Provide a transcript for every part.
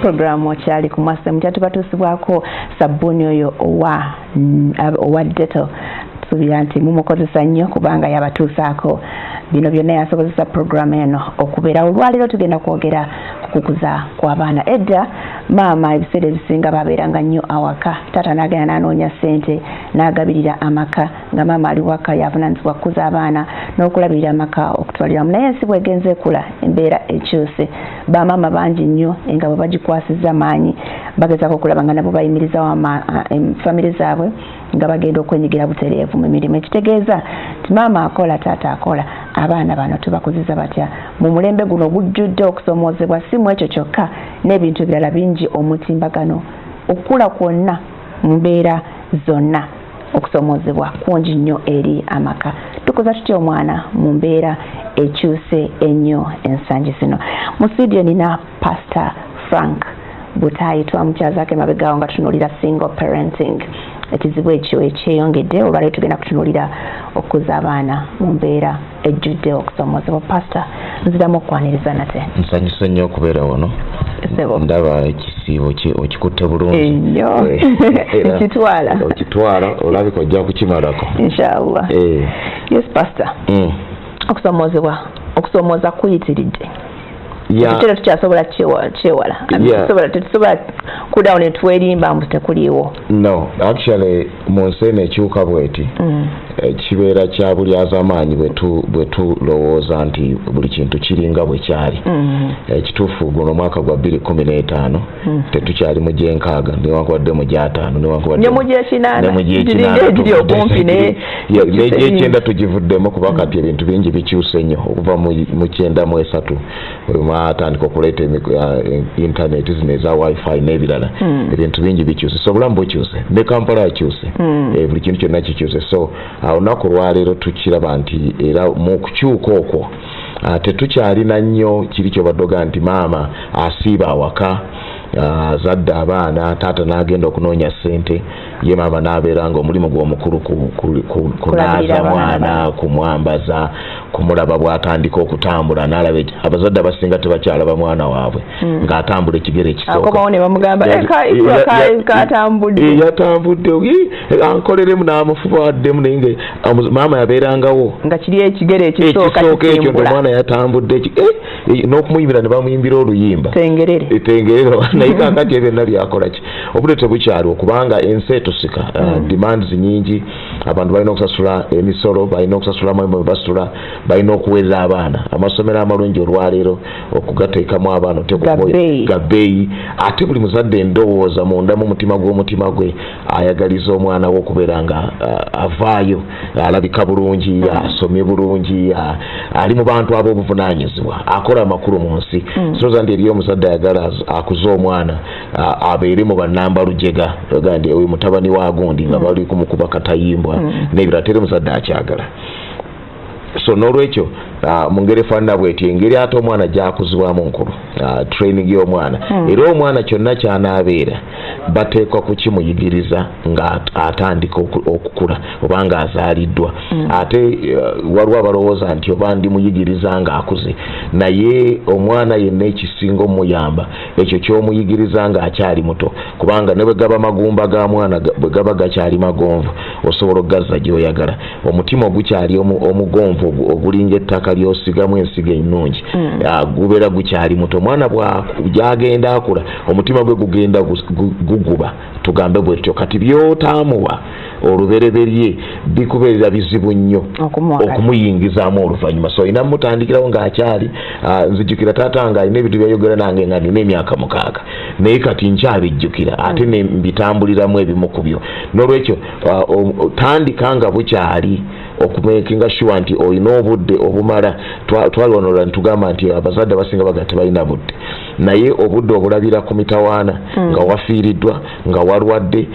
program okyali ku mwasa mutatubatusibwako sabuni oyo owa Dettol tusuubira nti mumukozesa nnyo kubanga yabatuusaako bino byonna yasobozesa program eno okubeera. Olwaleero tugenda kwogera kukuza kw'abaana. Edda maama ebiseera ebisinga babeeranga nnyo awaka, taata n'agenda n'anoonya ssente n'agabirira amaka nga maama ali waka yavunaanyizibwa kukuza abaana n'okulabirira amaka okutwaliramu. Naye ensi bw'egenze ekula embeera ekyuse, bamaama bangi nnyo engabo bagikwasizza maanyi bagezaako okulaba nga nabo bayimirizawo famire zaabwe nga bagenda okwenyigira butereevu mu mirimu. Ekitegeeza nti maama akola taata akola, abaana bano tubakuziza batya mu mulembe guno gujjudde okusomoozebwa si mu ekyo kyokka n'ebintu ebirala bingi omutimbagano okula kwonna mu mbeera zonna okusomoozebwa kungi nnyo eri amaka. Tukuza tutya omwana mu mbeera ekyuse ennyo ensangi zino. Mu studio nina Pastor Frank Butayi twamukyazaako emabegaawo nga tutunuulira single parenting, ekizibu ekyo ekyeyongedde. Olwaleero tugenda kutunuulira okukuza abaana mu mbeera ejjudde okusomoozebwa. Pastor, nziramu okwaniriza nate. Nsanyusa nnyo okubeera wano. Ndaba ekisiibo okikutte bulungi ennyo okitwala olabika ojja kukimalako inshallah. Yes Pastor, okusomooza kuyitiridde. Ekitero tukyasobola kyewala. Tetusobola kudawo ne twerimba mbu tekuliiwo. No, actually mu nsi eno ekyuka bweti kibeera kya buli az'amaanyi bwe tulowooza nti buli kintu kiringa bwe kyali. Ekituufu guno omwaka gwa 2015 tetukyali mu gyenkaaga newankubadde mu gy'ataano newankubadde mu gy'ekinaana n'egyekyenda tugivuddemu kuba kati ebintu bingi bikyuse nnyo okuva mu 93 atandika okuleeta intaneti zino eza wifi n'ebirala. Ebintu bingi bikyuse, so obulamu bukyuse ne Kampala yakyuse, buli kintu kyonna kikyuse. So olunaku lwaleero tukiraba nti era mu kukyuka okwo tetukyalina nnyo kiri kyobaddoga nti maama asiiba awaka azadde abaana, taata n'agenda okunoonya ssente, ye maama n'abeera nga omulimu gw'omukulu kunaaza mwana, kumwambaza, kumulaba bw'atandika okutambula n'alaba abazadde abasinga tebakyalaba mwana waabwe ng'atambula ekigere ekisooka. Akomawo ne bamugamba katambudde. Yatambudde ankoleremu n'amufuba addemu naye maama yabeerangawo nga kiri ekigere ekisooka ekyo omwana yatambudde n'okumuyimbira ne bamuyimbira oluyimba tengerere naye kakati ebyo byonna byakola ki obudde tebukyali okubanga ensi etusika. Demands nyingi, abantu balina okusasula emisolo, balina okusasula amayumba basula, balina okuweerera abaana. Amasomero amalungi olwaleero okugateekamu abaana gabbeeyi, ate buli muzadde endowooza munda mu mutima gwe ayagaliza omwana we okubeera nga avaayo, alabika bulungi, asomye bulungi, ali mu bantu ab'obuvunaanyizibwa, akola amakulu mu nsi. Soza nti eriyo omuzadde ayagala akuza omwana abeere mu bannamba lujega ogandi oyo mutabani wa gundi nga bali kumukuba katayimbwa n'ebirala, tere muzadde akyagala. So n'olwekyo mu ngeri efaanana bw'eti engeri ate omwana gy'akuzibwamu nkulu, training y'omwana era omwana kyonna ky'anaabeera bateekwa kukimuyigiriza nga atandika okukula oba nga azaaliddwa. Ate waliwo abalowooza nti oba ndimuyigiriza nga akuze, naye omwana yenna ekisinga omuyamba ekyo ky'omuyigiriza nga akyali muto, kubanga ne bwe gaba magumba ga mwana bwe gaba gakyali magonvu osobola okugazza gy'oyagala. Omutima ogukyali omugonvu ogulinga ettaka ly'osigamu ensigo ennungi gubeera gukyali muto. Omwana gy'agenda akula omutima gwe gugenda guguba, tugambe bwe tutyo. Kati by'otaamuwa olubereberye bikubeerera bizibu nnyo okumuyingizaamu oluvannyuma. So olina mutandikirawo ng'akyali, nzijjukira taata nga alina ebintu byayogera nange nga nina emyaka 6 naye kati nkyabijjukira ate ne mbitambuliramu ebimu ku byo. N'olwekyo tandika nga bukyali okumakinga sure nti olina obudde obumala. Twalwanolwa ntugamba nti abazadde abasinga baga tebalina budde, naye obudde obulabira ku mitawaana nga wafiiriddwa, nga walwadde,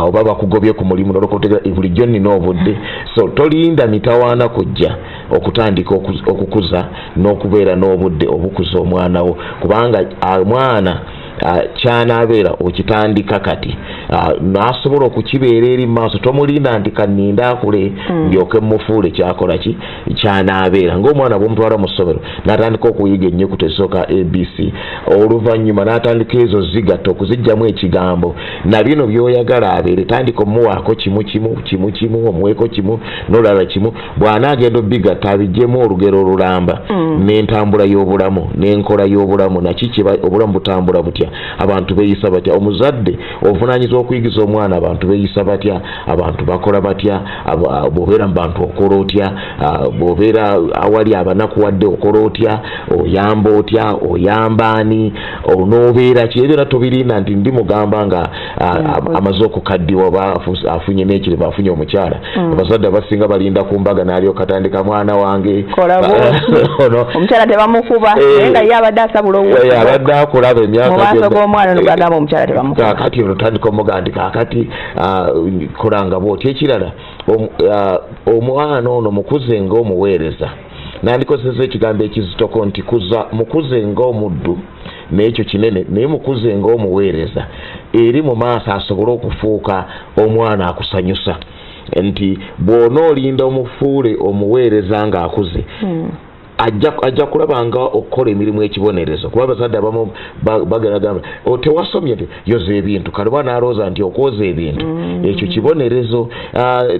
oba bakugobye ku mulimu n'olwokutegera bulijjo nina obudde. So tolinda mitawaana kujja okutandika okukuza n'okubeera n'obudde obukuza omwana wo, kubanga mwana kyanabeera okitandika kati n'asobola okukibeera eri maaso tomulinda nti kaninda akule ndyoke mufuule kyakola ki kyanabeera ng'omwana bwomutwala mu ssomero n'atandika okuyiga ennyukuta ezisooka ABC oluvannyuma n'atandika ezo zigatta okuzijjamu ekigambo na bino by'oyagala abeere tandika omuwaako kimu omuweeko kimu n'olala kimu bw'anaagenda obigatta abiggyemu olugero olulamba n'entambula y'obulamu n'enkola y'obulamu naki obulamu butambula butya abantu beeyisa batya omuzadde ovunaanyizibwa okuyigiza omwana abantu beeyisa batya abantu bakola batya bw'obeera mu bantu okola otya bw'obeera awali abanakuwadde okola otya oyamba otya oyamba ani onoobeera ki ebyo tobirinda nti ndi mugamba nga amaze okukaddiwa oba afunye n'ekiriba afunye omukyala abazadde abasinga balinda ku mbaga n'alyoka atandika mwana wange omukyala tebamukuba naye nga ye abadde asabula abadde akulaba emyaka mu maaso g'omwana nogagamba omukyala tebamukuba kakati ono tandika omuga nti kakati kolanga bwoti ekirala omwana ono mukuze ng'omuweereza nandikozesa ekigambo ekizitoko nti mukuze ng'omuddu n'ekyo kinene naye mukuze ng'omuweereza eri mu maaso asobole okufuuka omwana akusanyusa nti bw'onoolinda omufuule omuweereza ng'akuze ajja kulaba nga okukola emirimu ekibonerezo kuba abazadde abamu bageragamba tewasomye nti yoza ebintu kalibwa n'alowooza nti okwoza ebintu ekyo kibonerezo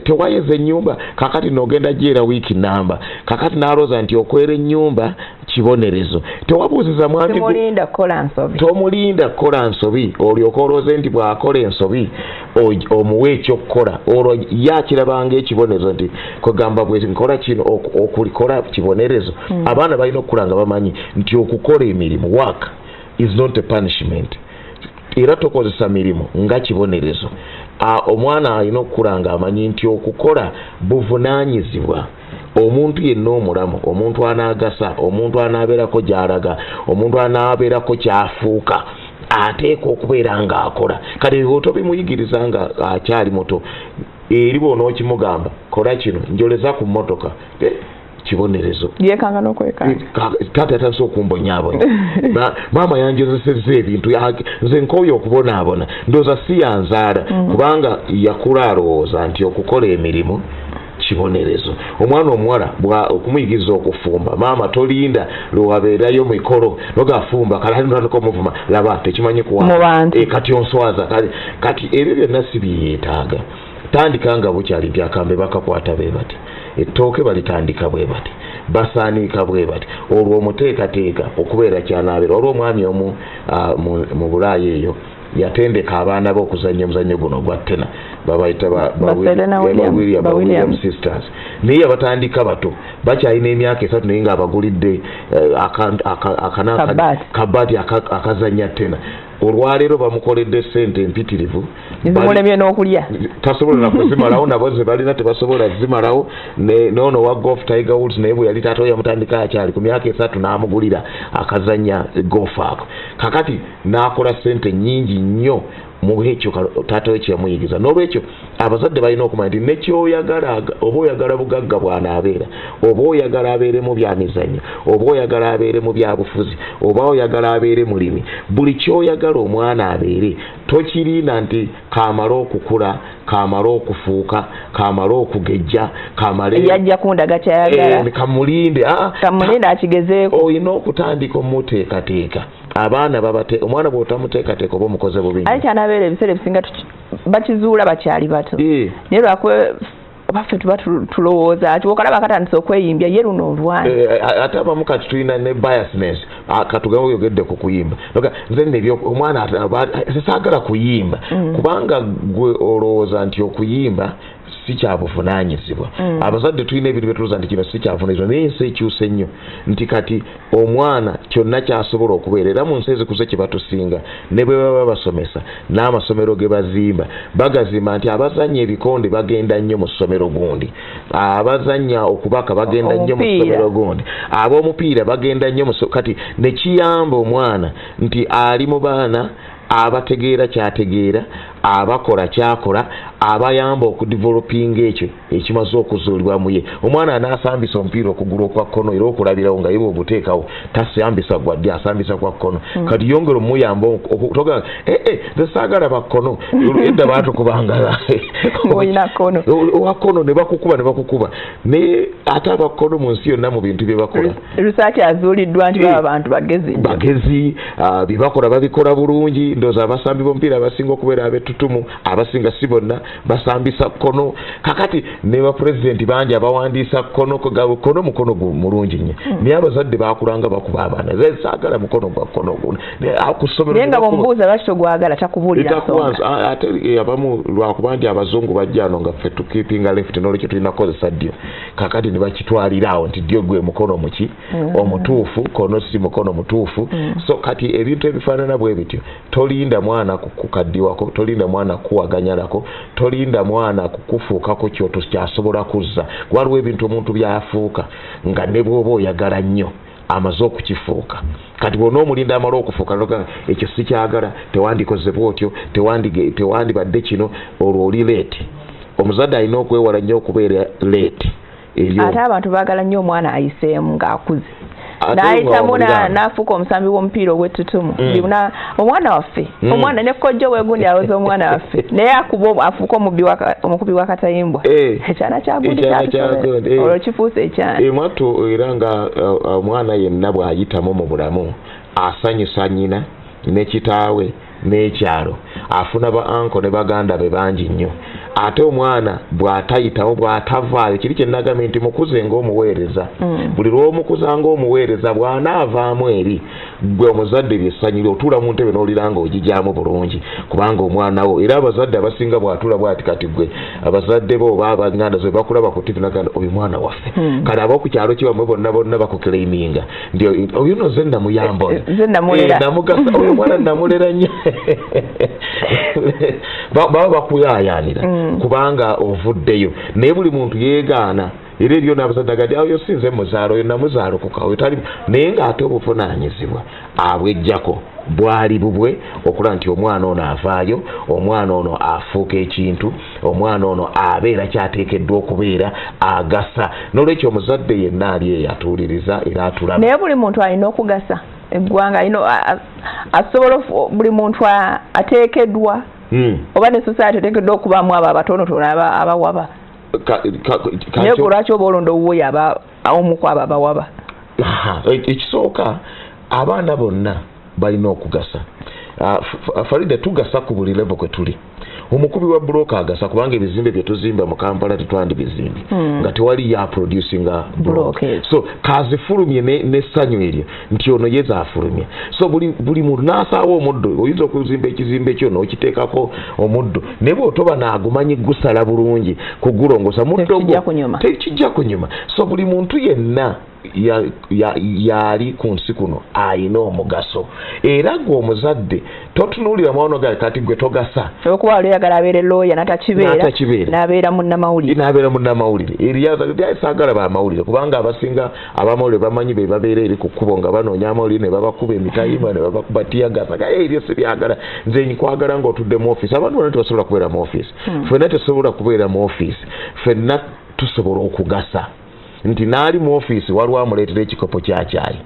tewayeza ennyumba kakati n'ogenda gyera wiiki namba kakati n'alowooza nti okwera ennyumba kibonerezo tewabuuziza mwami tomulinda kukola nsobi olyoka olowooze nti bw'akola ensobi omuwe ekyokukola olwo yakirabanga ekibonerezo nti kwegamba bwe nkola kino okulikola kibonerezo abaana balina okukula nga bamanyi nti okukola emirimu work is not a punishment era tokozesa mirimu nga kibonerezo omwana alina okukula nga amanyi nti okukola buvunaanyizibwa omuntu yenna omulamu omuntu anaagasa omuntu anaabeerako gy'alaga omuntu anaabeerako kyafuuka ateeka okubeera ng'akola kale otobimuyigiriza nga akyali muto eri bw'onookimugamba kola kino njoleza ku mmotoka kibonerezo yekanga n'okwekanga taata atandise okumbonyaabonya maama yanjozesezza ebintu nze nkooye okubonaabona ndowooza si yanzaala kubanga yakula alowooza nti okukola emirimu kibonerezo omwana omuwala okumuyigiriza okufumba maama tolinda lwewabeerayo mikolo nogafumba kalanatandika omuvuma laba tekimanyi kuwa kati onswaza kati ebyo byonna si byeyeetaaga tandika nga bukyali byakambe bakakwata bwe bati ettooke balitandika bwe bati basaanika bwe bati olwo omuteekateeka okubeera kyanabeera olwo omwami omu mu Bulaaya eyo yatendeka abaana be okuzannya omuzannyo guno gwa ttena babayita William Sisters naye yabatandika bato bakyalina emyaka 3 naye nga abagulidde kabaati akazannya ttena olwaleero bamukoledde ssente empitirivu zimulemye n'okulya tasobola na kuzimalawo nabo ze balina tebasobola zimalawo noono wa golf Tiger Woods naye bwe yali taata we yamutandika akyali ku myaka 3 n'amugulira akazanya golf ako kakati n'akola ssente nnyingi nnyo mu ekyo taata we kyeyamuyigiza n'olwekyo abazadde balina okumanya nti nekyoyagala oba oyagala bugagga bw'anaabeera oba oyagala abeere mu byamizannyo oba oyagala abeere mu byabufuzi oba oyagala abeere mulimi buli kyoyagala omwana abeere tokirinda nti kamala okukula kamala okufuuka kamala okugejja kamale yajja kundaga kyayagala kamulinde akigezeeko olina okutandika omuteekateeka abaana omwana bw'otamuteekateeka oba omukoze bubi ali kyanabeera ebiseera ebisinga bakizuula bakyali bato naye lwakwe baffe tuba tulowooza ati wokalaba akatandisa okweyimbya ye luno olwanyi ate abamu kati tulina ne biasness katugamba oyogedde ku kuyimba nze nebyo omwana saagala kuyimba kubanga gwe olowooza nti okuyimba si kyabuvunaanyizibwa abazadde tulina ebintu byetulooza nti kino si kyabuvunaanyizibwa naye ensi ekyuse nnyo nti kati omwana kyonna kyasobola okubeera era mu nsi ezikuze kye batusinga ne bwe baba basomesa n'amasomero ge bazimba bagazimba nti abazannya ebikonde bagenda nnyo mu ssomero gundi abazannya okubaka bagenda nnyo mu ssomero gundi ab'omupiira bagenda nnyo kati ne kiyamba omwana nti ali mu baana abategeera kyategeera abakola kyakola abayamba okudeveloping ekyo ekimaze okuzuulibwa mu ye. Omwana anaasambisa omupiira okugulu okwa kkono era okulabirawo nga yeba obuteekawo tasambisa gwa ddyo asambisa kwa kkono. Kati yongera omuyamba toga nze saagala bakkono edda baatukubanga olina kkono owa kkono ne bakukuba ne ate abakkono mu nsi yonna mu bintu bye bakola research azuuliddwa nti baba abantu bagezi bye bakola babikola bulungi. Ndowooza abasambi b'omupiira abasinga okubeera ab'ettutumu abasinga si bonna basambisa kkono. Kakati ne bapulezidenti bangi abawandiisa kkono mukono mulungi nnyo naye abazadde baakulanga bakuba abaana ze saagala mukono gwa kkono guno naye nga bwomubuuza lwaki togwagala takubuulira ate abamu lwakuba nti abazungu bajja ano nga ffe tukiipinga left n'olwekyo tulina kukozesa ddyo. Kakati ne bakitwalira awo nti ddyo gwe mukono muki omutuufu kono si mukono mutuufu. So kati ebintu ebifaanana bwe bityo tolinda mwana kukaddiwako, tolinda mwana kuwaganyalako, tolinda mwana kukufuukako kyoto kyasobola kuzza. Waliwo ebintu omuntu byafuuka nga ne bw'oba oyagala nnyo amaze okukifuuka. Kati bw'ona omulinda amala okufuuka noga ekyo sikyagala tewandikoze bw'otyo tewandibadde kino olwo oli leeti. Omuzadde alina okwewala nnyo okubeera leeti. Ate abantu baagala nnyo omwana ayiseemu ng'akuze n'ayitamu n'afuuka omusambi w'omupiira ogw'ettutumu. Omwana waffe omwana ne kkojjo weegundi awoza omwana waffe naye afuuka omukubi w'akatayimbwa ekyana kyagundi olwo kifuuse ekyana. Mwattu era nga omwana yenna bw'ayitamu mu bulamu asanyusa nnyina ne kitaawe n'ekyalo afuna ba anko ne baganda be bangi nnyo. Ate omwana bw'atayitamu bw'atavaayo kiri kye nagambye nti mukuze ng'omuweereza. Buli lw'omukuza ng'omuweereza bw'anaavaamu eri gwe omuzadde byesanyire otuula mu ntebe n'olira nga ogijaamu bulungi kubanga omwana wo. Era abazadde abasinga bw'atuula bw'ati kati gwe abazadde bo oba abaganda ze bakulaba ku TV naganda oyo mwana waffe. Kati ab'oku kyalo kibamwe bonna bakukleiminga nti oyo no ze namuyamba oyo namugasa oyo mwana namulera nnyo baba bakuyaayaanira kubanga ovuddeyo. Naye buli muntu yeegaana era ebyo n'abazadde agati ayo sinze muzaalo oyo namuzaalokoka oyo tali naye ng'ate obuvunaanyizibwa abwejjako bwali bubwe okulaba nti omwana ono avaayo, omwana ono afuuka ekintu, omwana ono abeera kyateekeddwa okubeera agasa. N'olwekyo omuzadde yenna ali eyo atuuliriza era atulaba. Naye buli muntu alina okugasa eggwanga asobola buli muntu ateekeddwa oba ne society oteekeddwa okubaamu abo abatonotono abawaba. Naye lwaki oba olonda owuwoyo omu ku abo abawaba? Ekisooka abaana bonna balina okugasa. Farida tugasa ku buli level kwe tuli. Omukubi wa bulooka agasa kubanga ebizimbe bye tuzimba mu Kampala tetwandibizimbi nga tewali ya producinga bulooka. So kazifulumye n'essanyu eryo nti ono yeza afulumye. So buli muntu n'asaawa omuddo oyinza okuzimba ekizimbe kyo n'okiteekako omuddo naye bw'otoba naagumanyi gusala bulungi kugulongosa muddo gwo tekijja kunyuma. So buli muntu yenna yali ku nsi kuno ayina omugaso era gwe omuzadde totunuulira mwana gaye kati gwe togasa okuba oyagala abeere looya natakibeera n'abeera munnamawulire eriyo saagala bamawulire kubanga abasinga abamawulire bamanyi be babeera eri ku kkubo nga banoonya amawulire ne babakuba emitayimba ne babakuba tiyagasa ebyo sibyagala nze nkwagala ng'otudde mu ofiisi. Abantu bonna tebasobola kubeera mu ofiisi, ffenna tesobola kubeera mu ofiisi, ffenna tusobola okugasa nti naali mu ofiisi waliwo amuleetera ekikopo kya caayi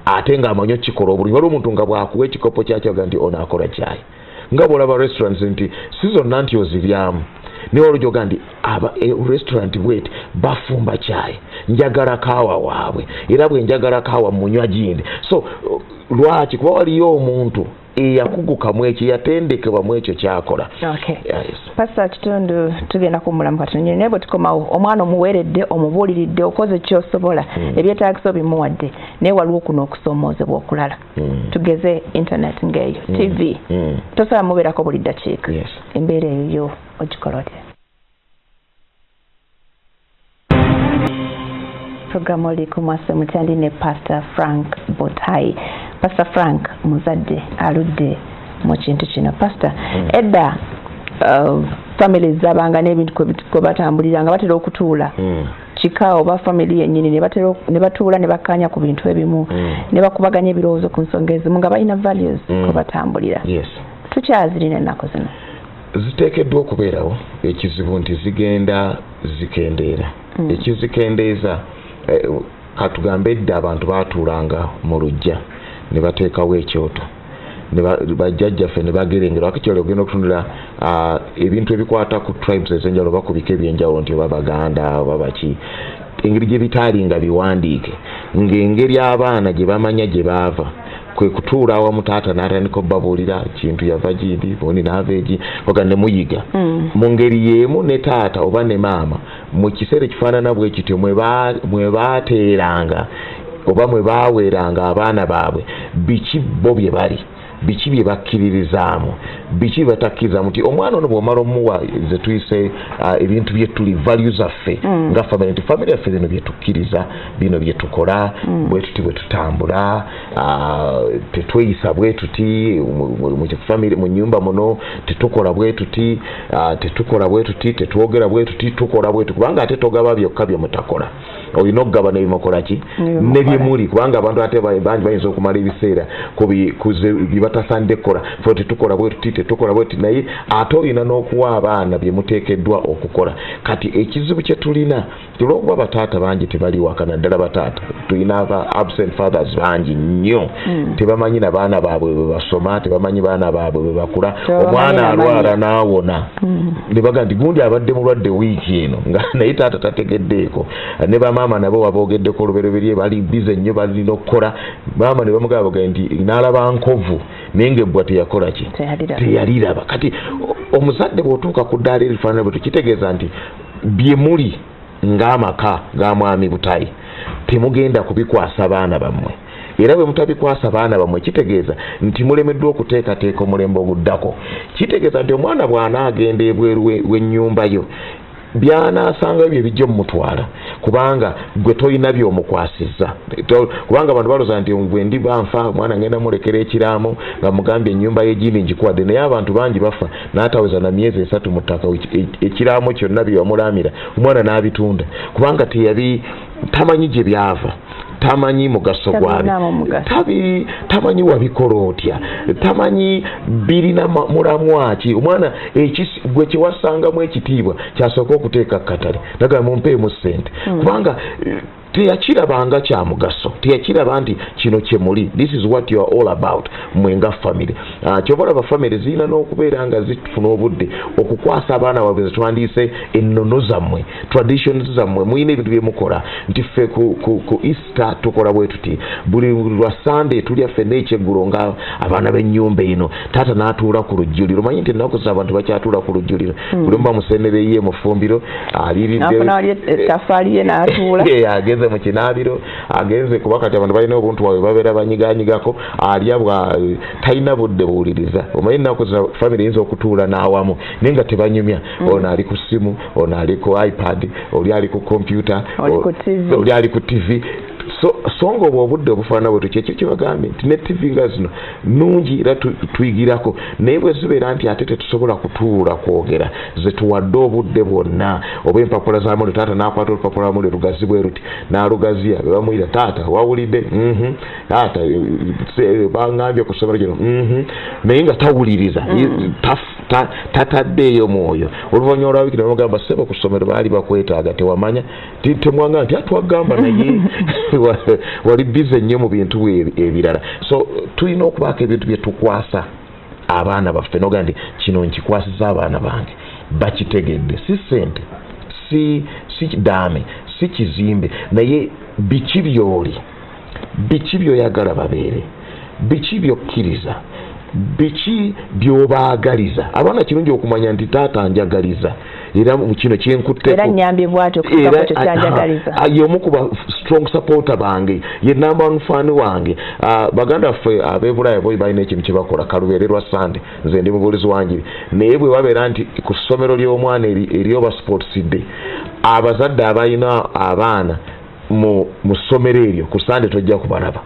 ate ng'amanyi okikola obulungi. Waliwo omuntu nga bw'akuwa ekikopo kya caayi oga nti ono akola caayi. Nga bw'olaba restaurants nti si zonna nti oziryamu naye olwoga nti restaurant bweti bafumba caayi njagala kaawa waabwe era bwe njagala kaawa munywa gindi. So lwaki kuba waliyo omuntu eyakugukamu ekyo yatendekebwa mu ekyo kyakola. Pastor kitundu tugenda kumulamu katono naye bwe tukomawo omwana omuweeredde omubuuliridde okoze kyosobola ebyetaagisa obimuwadde naye waliwo kuno okusoomoozebwa okulala tugeze internet ng'eyo TV tosaba mubeerako buli ddakiika embeera eyo ogikola otya? Programu oli kumwase mutyandi ne Pastor Frank Botai. Pastor Frank muzadde aludde mu kintu kino. Pastor edda families zabanga n'ebintu kwe batambulira nga batera okutuula kika oba family yennyini ne batuula ne bakkaanya ku bintu ebimu ne bakubaganya ebirowoozo ku nsonga ezimu nga balina values kwe batambulira. Tukyazirina ennaku zino. ziteekeddwa okubeerawo ekizibu nti zigenda zikendeera ekizikendeeza katugambe edda abantu baatuulanga mu lujja ne bateekawo ekyoto bajjajjaffe ne bagerengera wakikyole ogenda okutundira ebintu ebikwata ku tribes ez'enjawulo oba ku bika ebyenjawulo nti oba baganda oba baki engeri gye bitaali nga biwandiike ng'engeri abaana gye bamanya gye baava kwe kutuula awamu taata n'atandika obbabuulira kintu yava gindi boni n'ava egi oga ne muyiga mu ngeri y'emu ne taata oba ne maama mu kiseera ekifaanana bwe kityo mwe baateeranga oba mwe baaweeranga abaana baabwe biki bo bye bali biki bye bakkiririzaamu biki bye batakkiririzaamu nti omwana ono bw'omala omuwa ze tuyise ebintu bye tuli values affe nga famire nti famire yaffe bino bye tukkiriza bino bye tukola bwe tuti bwe tutambula tetweyisa bwe tuti mu nnyumba muno tetukola bwe tuti tetukola bwe tuti tetwogera bwe tuti tukola bwe tuti kubanga ate togaba byokka bye mutakola olina okugaba nebimukola ki ne byemuli kubanga abantu ate bangi bayinza okumala ebiseera batasaanidde kukola fe tetukola bwe tuti tetukola bwe tuti naye ate olina n'okuwa abaana bye muteekeddwa okukola kati ekizibu kye tulina olw'okuba bataata bangi tebali waka naddala bataata tulina absent fathers bangi nnyo tebamanyi na baana baabwe bwe basoma tebamanyi baana baabwe bwe bakula omwana alwala n'awona ne baga nti gundi abadde mulwadde wiiki eno nga naye taata tategeddeeko ne bamaama nabo waboogeddeko olubereberye bali bize nnyo balina okukola maama ne bamugamba nti n'alaba nkovu naye ng'ebbwa teyakola ki teyaliraba kati omuzadde bw'otuuka ku ddaala erifaanana bwe tukitegeeza nti bye muli ng'amaka g'amwami Butayi temugenda kubikwasa baana bammwe era bwe mutabikwasa baana bammwe kitegeeza nti mulemeddwa okuteekateeka omulembe oguddako kitegeeza nti omwana bw'anaagenda ebweru w'ennyumba yo byanaasanga bye bijja omutwala kubanga gwe tolina byomukwasizza kubanga abantu balooza nti gwe ndi banfa omwana ngenda mulekera ekiraamo nga mugambye ennyumba y'egindi ngikuwadde naye abantu bangi bafa n'ataweza na myezi 3 mu ttaka ekiraamo kyonna bye wamulaamira omwana n'abitunda kubanga tamanyi gye byava tamanyi mugaso gwabi tamanyi wabikola otya tamanyi birina mulamwaki omwana gwe kyewasangamu ekitiibwa kyasooka okuteeka katale naga mumpeemu ssente kubanga teyakirabanga kya mugaso teyakiraba nti kino kyemuli this is what you are all about mwenga family kyoba olaba family zirina n'okubeera nga zifuna obudde okukwasa abaana baabwe zetwandiise ennono zammwe traditions zammwe muyina ebintu byemukola nti ffe ku Easter tukola bwe tuti buli lwa Sunday tulya ffenna ekyeggulo nga abaana b'ennyumba eno taata n'atuula ku lujjuliro manyi nti ennaku zino abantu bakyatuula ku lujjuliro buli omu bamusenereyo emufumbiro aliridde ageze mu kinaabiro agenze kuba kati abantu balina obuntu bwabwe babeera banyiganyigako alya talina budde buwuliriza omanyi ennaku za famire yinza okutuula n'awamu naye nga tebanyumya ono ali ku ssimu ono ali ku iPad oli ali ku computer oli ali ku TV songa obwo obudde obufaanana bwe tukyo kyebagambye nti ne TV nga zino nungi era tuyigirako naye bwe zibeera nti ate tetusobola kutuula kwogera zetuwadde obudde bwonna oba empapula za muli taata n'akwata olupapula muli lugazi bwe ruti n'alugaziya be bamuyira taata wawulidde taata bangambye ku ssomero gino naye nga tawuliriza tataddeeyo mwoyo oluvannyuma lwa wiiki ne bamugamba ssebo ku ssomero baali bakwetaaga tewamanya temwanga nti atwagamba naye wali bize nnyo mu bintu ebirala so tulina okubaako ebintu bye tukwasa abaana baffe noga nti kino nkikwasiza abaana bange bakitegedde si ssente si daame si kizimbe naye biki byoli biki byoyagala babeere biki byokkiriza biki byobaagaliza abaana kirungi okumanya nti taata njagaliza era mu kino kyenkutteko era nnyambye bw'atyo okutuuka ku kyanjagaliza y'omu ku ba strong supporter bange ye number one fan wange baganda ffe ab'ebulaya bo balina ekintu kye bakola kalubeererwa Sunday nze ndi mubuulizi wange naye bwe babeera nti ku ssomero ly'omwana eryoba sports day abazadde abalina abaana mu ssomero eryo ku Sunday tojja kubalaba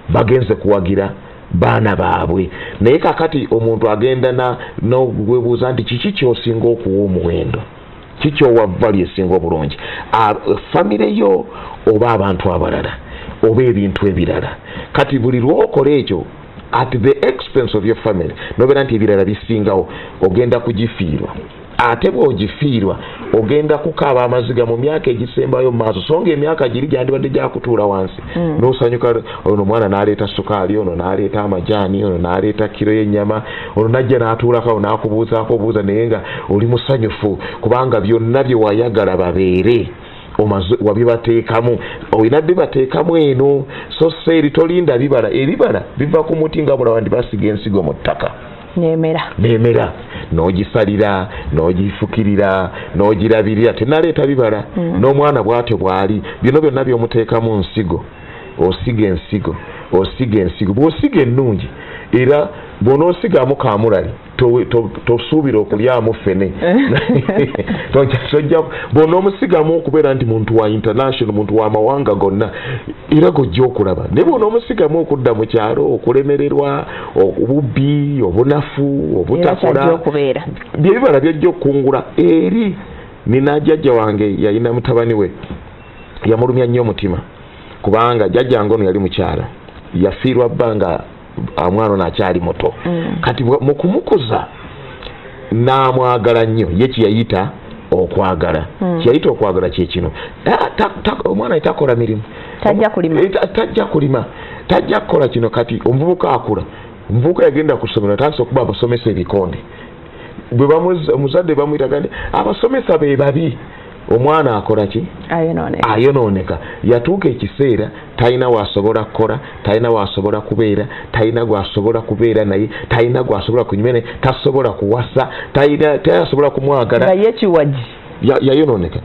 bagenze kuwagira baana baabwe naye kakati omuntu agenda n'okwebuuza nti kiki kyosinga okuwa omuwendo kiki owa value esinga obulungi famire yo oba abantu abalala oba ebintu ebirala kati buli lwokola ekyo at the expense of your family nobera nti ebirala bisingawo ogenda kugifiirwa ate bw'ogifiirwa ogenda kukaaba amaziga mu myaka egisembayo mu maaso songa emyaka giri gyandibadde gyakutuula wansi n'osanyuka ono omwana n'aleeta sukaali ono n'aleeta amajaani ono n'aleeta kiro y'ennyama ono najja n'atuulako n'akubuuzaako obuuza naye nga oli musanyufu kubanga byonna bye wayagala babeere wabibateekamu olina bibateekamu eno so seeri tolinda bibala ebibala biva ku muti nga bulaba ndi basiga ensigo mu ttaka nemera n'ogisalira n'ogifukirira n'ogirabirira tenaleeta bibala n'omwana bw'atyo bw'ali bino byonna by'omuteekamu nsigo osiga ensigo bw'osiga ennungi era bw'onoosigamu kaamulali tosuubira okulyamu ffene bw'onoomusigamu okubeera nti muntu wa international muntu wa mawanga gonna era gojja okulaba naye bw'onoomusigamu okudda mu kyalo okulemererwa obubbi obunafu obutakola byebibala byajja okukungula eri nina jjajja wange yalina mutabani we yamulumya nnyo omutima kubanga jjajjange ono yali mukyala yafiirwa bbanga omwana ono akyali muto kati mu kumukuza n'amwagala nnyo ye kiyayita okwagala kiyayita okwagala kyekino omwana takola mirimu tajja kulima tajja kukola kino kati omuvubuka akula omuvubuka yagenda ku ssomero atandise okuba abasomesa ebikonde omuzadde bamuyitagane abasomesa be babi omwana akola ki ayonooneka yatuuka ekiseera talina wasobola kukola talina wasobola kubeera talina gwasobola kubeera naye talina gwasobola kunyumene tasobola kuwasa tayasobola kumwagala yayonooneka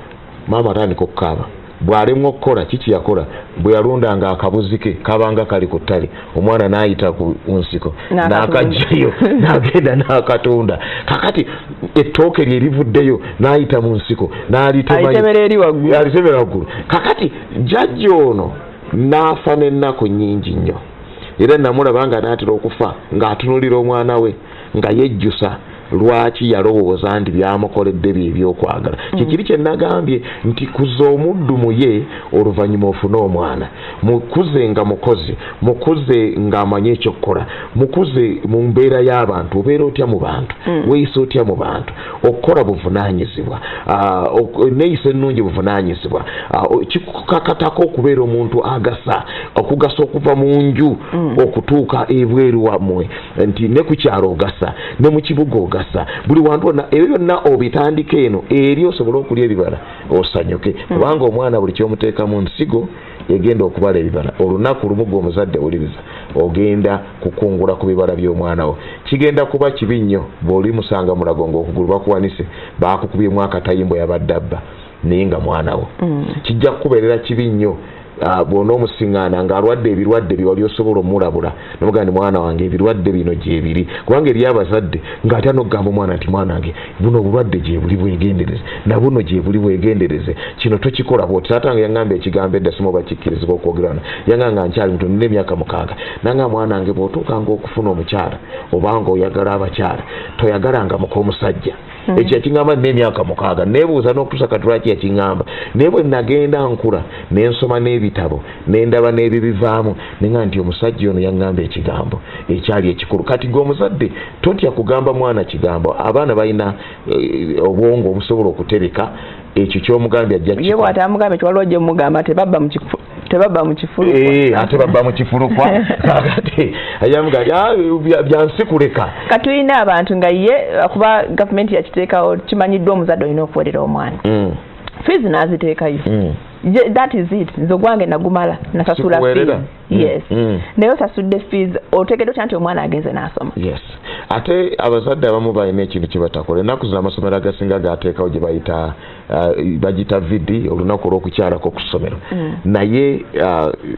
maama atandika okukaaba bw'alemwa okukola kiki yakola bwe yalundanga akabuzi ke kabanga kali ku ttale omwana n'ayita ku nsiko n'akajjayo n'agenda n'akatunda kakati ettooke lye livuddeyo n'ayita mu nsiko n'alitemera waggulu kakati jjajja ono n'afa n'ennaku nnyingi nnyo era namulaba nga n'atera okufa ng'atunulira omwana we nga yejjusa lwaki yalowooza nti byamukoledde bye ebyokwagala kikiri kye nagambye nti kuza omuddu mu ye oluvannyuma ofune omwana mukuze nga mukozi mukuze ng'amanye ekyokukola mukuze mu mbeera y'abantu obeera otya mu bantu weeyisa otya mu bantu okukola buvunaanyizibwa neeyisa ennungi buvunaanyizibwa kikukakatako okubeera omuntu agasa okugasa okuva mu nju okutuuka ebweru wammwe nti ne ku kyalo ogasa ne mu kibuga ogasa buli wantu wonna ebyo byonna obitandika eno eri osobole okulya ebibala osanyuke kubanga omwana buli kyomuteeka mu nsigo egenda okubala ebibala olunaku lumu gwe omuzadde wuliriza ogenda kukungula ku bibala by'omwana wo kigenda kuba kibi nnyo bw'oli musanga mulago ng'okugulu bakuwanise bakukubyemu akatayimbo yabadde abba naye nga mwana wo kijja kukubeerera kibi nnyo bw'onoomusiŋŋaana ng'alwadde ebirwadde bye wali osobola omulabula nomugamba nti mwana wange ebirwadde bino gyebiri kubanga eri abazadde ng'atya n'okugamba omwana nti mwana wange buno obulwadde gyebuli bwegendereze na buno gyebuli bwegendereze kino tokikola bwoti taata wange yaŋŋamba ekigambo edda simu oba kikkirizibwa okwogerana yaŋŋanga nkyali muto nina emyaka 6 nanga mwana wange bw'otuukanga okufuna omukyala obanga oyagala abakyala toyagalanga muk'omusajja ekyo yakiŋŋamba nina emyaka 6 neebuuza n'okutuusa kati lwaki yakiŋŋamba naye bwe nagenda nkula nensoma n'ebitabo nendaba n'ebyo bivaamu nenga nti omusajja ono yaŋŋamba ekigambo ekyali ekikulu kati gwe omuzadde totya kugamba mwana kigambo abaana balina obwongo obusobola okutereka ekyo ky'omugambye ajja ye bw'atamugambe kiwaliwo gye mugamba tebabba mu kifulukwa ate babba mu kifulukwa kakati ayamugambye byansikuleka katulina abantu nga ye kuba gavumenti yakiteekawo kimanyiddwa omuzadde olina okuwerera omwana fees n'aziteekayo that is it nze ogwange nagumala nasasula fees yes naye osasudde fees otegedde otya nti omwana agenze n'asoma yes ate abazadde abamu balina ekintu kye batakola ennaku zino amasomero agasinga gateekawo gye bayita bagita vidi olunaku olw'okukyalako ku ssomero naye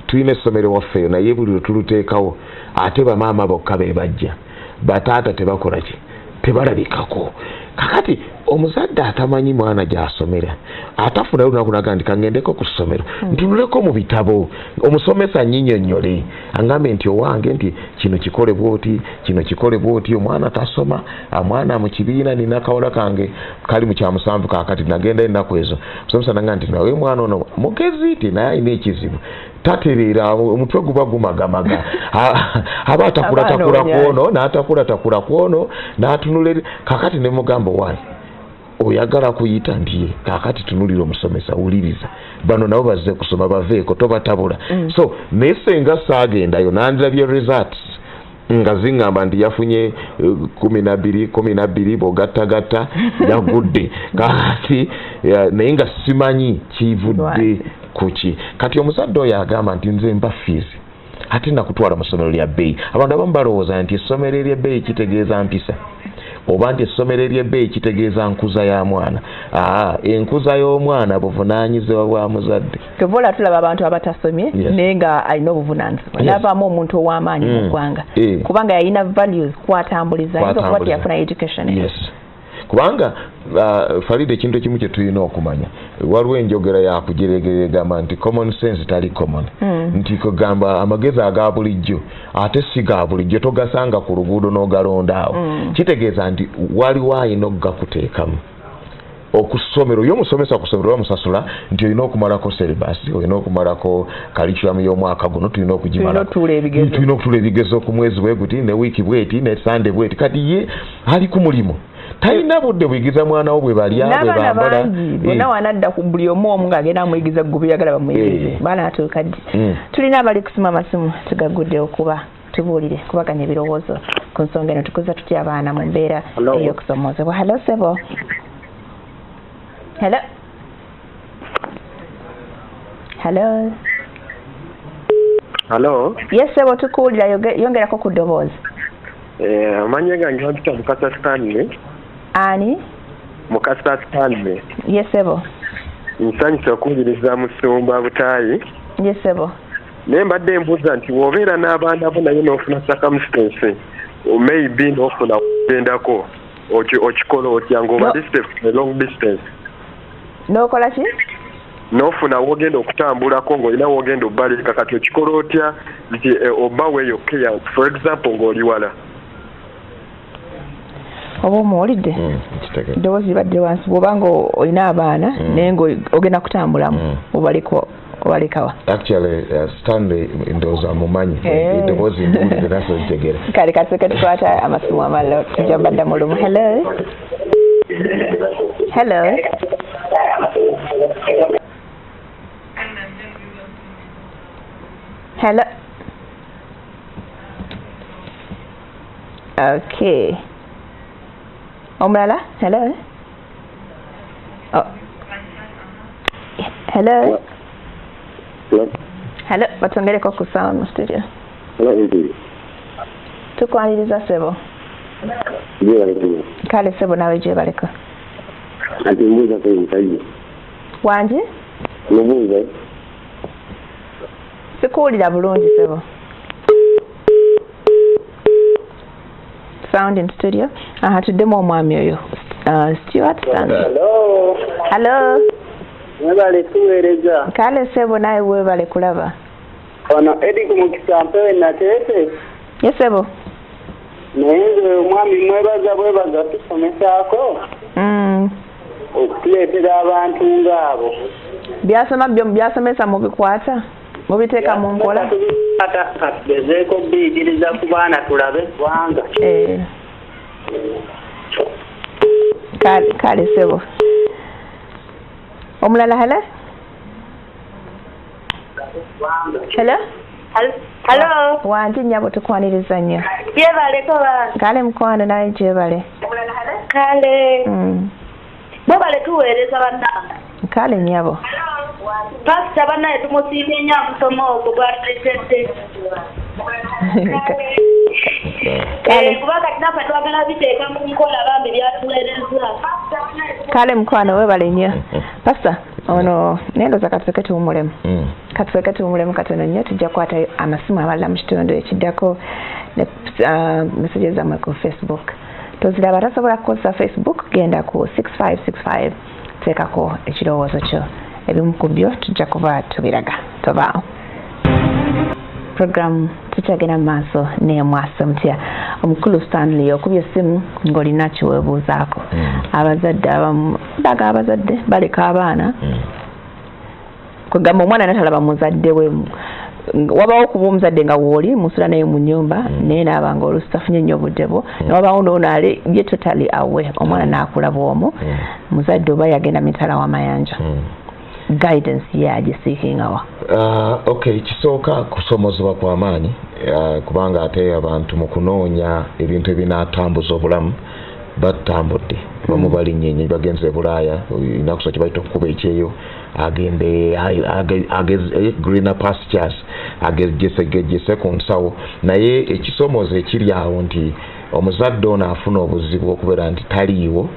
tulina essomero waffeyo naye buli lwe tuluteekawo ate bamaama bokka be bajja bataata tebakola ki tebalabikako kakati omuzadde atamanyi mwana gy'asomera atafuna lunaku naga nti kangendeko ku ssomero ntunuleko mu bitabo omusomesa nnyinnyonnyole angambe nti owange nti kino kikole bwoti kino kikole bwoti omwana tasoma mwana mu kibiina nina kawola kange kali mu kyamusanvu kakati nagenda ennaku ezo musomesa nanga nti nawe mwana ono mugezi ti naye alina ekizibu tatereera omutwe guba gumagamaga aba atakulatakula kwono n'atakulatakula kwono n'atunula kakati ne mugamba wange oyagala kuyita ndiye kakati tunulira omusomesa wuliriza bano nabo bazze kusoma baveeko tobatabula so naye senga saagendayo nandibye results nga zingamba nti yafunye 12 bogattagatta yagudde kakati naye nga simanyi kivudde kuki kati omuzadde oyo agamba nti nze mba fees ate nakutwala mu ssomero lya bbeeyi abantu abamu balowooza nti essomero ery'ebbeeyi kitegeeza mpisa oba nti essomero ery'ebbeeyi kitegeeza nkuza ya mwana enkuza y'omwana buvunaanyizibwa bwa muzadde tuvola tulaba abantu abatasomye naye nga alina obuvunaanyizibwa navaamu omuntu ow'amaanyi mu ggwanga kubanga yalina values kwatambuliza ayinza okuba teyafuna education kubanga Farida ekintu ekimu kye tulina okumanya waliwo enjogera yakujeregerera egamba nti common sense tali common nti kugamba amagezi aga bulijjo ate si ga bulijjo togasanga ku luguudo n'ogalonda awo kitegeeza nti waliwo ayina okugakuteekamu okusomero y'omusomesa kusomero bamusasula nti olina okumalako seribasi olina okumalako curriculum y'omwaka guno tulina okugimalako tulina okutuula ebigezo ku mwezi bwe guti ne wiiki bweti ne sande bweti kati ye ali ku mulimu talina budde buyigiza mwana wo bwe balya bwe bambala bonna wanadda ku buli omu ng'agenda amuyigiza gwe yagala bamuyigize baana atuuka ddi tulina abali kusima amasimu tugagudde okuba tubuulire kubaganya ebirowoozo ku nsonga eno tukuza tutya abaana mu mbeera ey'okusomoozebwa hello sebo hello hello hello yes sebo tukuwulira yongerako ku ddoboozi amanya gange wabita Mukasa Stanley ani Mukasa Stanley yesebo nsanyusa okuwuliriza Musumba Butaayi yesebo naye mbadde mbuuza nti wobeera n'abaana bo naye n'ofuna circumstance maybe n'ofuna kugendako okikola otya ng'oba distance long distance n'okola ki n'ofuna wogenda okutambulako ng'olina wogenda obbalika kati okikola otya nti oba weeyokkeya for example ng'oli wala oba omuwulidde ddoboozi libadde wansi bw'obanga olina abaana naye ng'ogenda kutambulamu obalekawa actually Stanley ndowooza mumanyi eddoboozi ndiwulire naso ntegera kale kaseke tukwata amasimu amalala tujja badda mu lumu hello hello hello okay omulala hello hello hello batongereko ku sound mu studio tukwaniriza sebo kale sebo nawe gyebaleko ati mbuuza ko omusajja wangi mubuuza sikuwulira bulungi sebo sound in studio tuddemu omwami oyo Stuart Stanley hello mwebale tuweereza kale sebo nawe weebale kulaba ono edi kumukisa mpewe nateete yesebo naye nze omwami mwebaza tusomesaako okutuleetera abantu ng'abo byasomesa mubikwata mubiteeka mu nkola katugezeeko biyigiriza ku baana tulabe eggwanga kale sebo omulala hello hello wangi nnyabo tukwaniriza nnyo gyebaleko bana kale mukwano nawe gyebale kale bo bale tuweereza bannange kale nnyabo pasita bannaye tumusiimye nnyo amusoma ogwo gwatuleetedde kubanga tinaffe twagala biteeka mu nkola bambi byatuweereza kale mukwano weebale nnyo pasita ono nendoza katuseke tuwumulemu katuseke tuwumulemu katono nnyo tujja kukwata amasimu amalala mu kitundu ekiddako ne message zammwe ku Facebook toziraba tasobola kukozesa Facebook genda ku 6565 teekako ekirowoozo kyo ebimu ku byo tujja kuba tubiraga tobaawo program tukyagenda mu maaso n'emwaso mutya omukulu Stanley okubye essimu ng'olina kiweebuuzaako abazadde abamu baga abazadde baleka abaana kwegamba omwana natalaba muzadde we wabawo kuba omuzadde nga wooli musula naye mu nnyumba naye naabanga oluusi tafunye nnyo obudde bwo nawabawo n'ono ali ye totally awe omwana n'akulaba omwo muzadde oba yagenda mitala w'amayanja guidance yagisiikingawa okay kisooka kusomozebwa kwa maanyi kubanga ate abantu mu kunoonya ebintu ebinaatambuza obulamu batambudde bamu balinyenye bagenze Bulaaya inakusa kibaita okukuba ekyeyo agende greener pastures agejese ku nsawo naye ekisomozo ekiri awo nti omuzadde ono afuna obuzibu okubeera nti taliiwo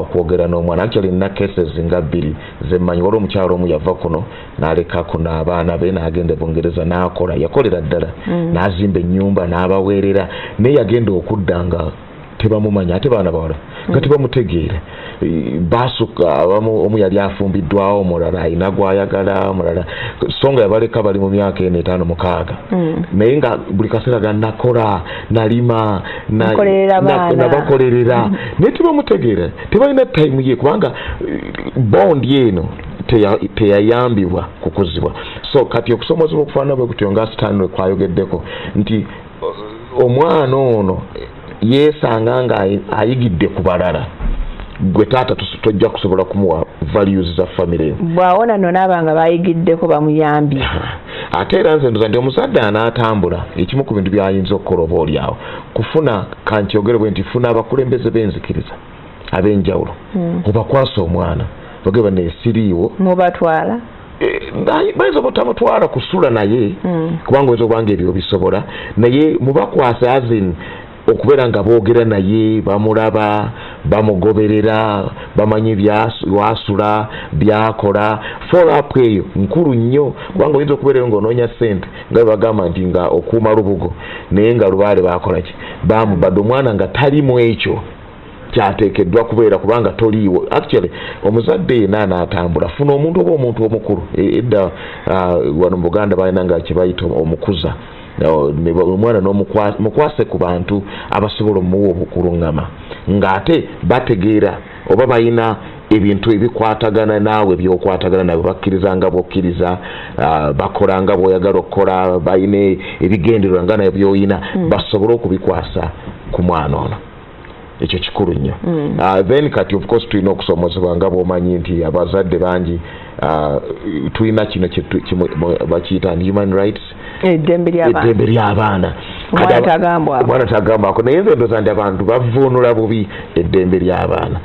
okwogera n'omwana actually nina cases nga 2 zemmanyi waliwo omukyalo omu yava kuno n'aleka kuno abaana be n'agenda Bungereza n'akola yakolera ddala n'azimba ennyumba n'abaweerera naye yagenda okudda nga tebamumanya ate baana bawala nga tebamutegeera basuka abamu omu yali afumbiddwawo omulala ayina gwayagala omulala songa yabaleka bali mu myaka 45 naye nga buli kaseera gannakola nalima nabakolerera naye tebamutegeera tebalina time ye kubanga bondi eno teyayambibwa kukuzibwa so kati okusomozebwa okufaanana bwe kutyo nga Stanley kwayogeddeko nti omwana ono yeesanga nga ayigidde ku balala gwe taata tojja kusobola kumuwa values za family bwawona no nabanga bayigiddeko bamuyambye ate era nze ndoza nti omuzadde anaatambula ekimu ku bintu byayinza okukola oba olyawo kufuna kankyogere bwe nti funa abakulembeze b'enzikiriza ab'enjawulo obakwasa omwana bageba neesiriiwo mubatwala bayinza obutamutwala kusula naye kubanga oyinza okubanga ebyo bisobola naye mubakwasa azin okubeera nga boogera naye bamulaba bamugoberera bamanyi byasula byakola follow up eyo nkulu nnyo kubanga oyinza okubeera ng'onoonya ssente nga bagamba nti nga okuuma lubugo naye nga lubaale bakola ki bamubadde omwana nga talimu ekyo kyateekeddwa kubeera kubanga toliiwo actually omuzadde yenna anaatambula funa omuntu oba omuntu omukulu edda wano mu Buganda balina nga kyebayita omukuza omwana mukwase ku bantu abasobola omuwa obukuluŋŋama ng'ate bategeera oba balina ebintu ebikwatagana naawe byokwatagana nabwe bakkiriza nga bwokkiriza bakola nga bw'oyagala okukola balina ebigendererwa nga naye by'oyina basobole okubikwasa ku mwana ono ekyo kikulu nnyo then kati of course tulina okusomozebwa nga bw'omanyi nti abazadde bangi tulina kino bakiyita human rights eddembe ly'abaana omwana tagambwako naye nze ndoza nti abantu bavuunula bubi eddembe ly'abaana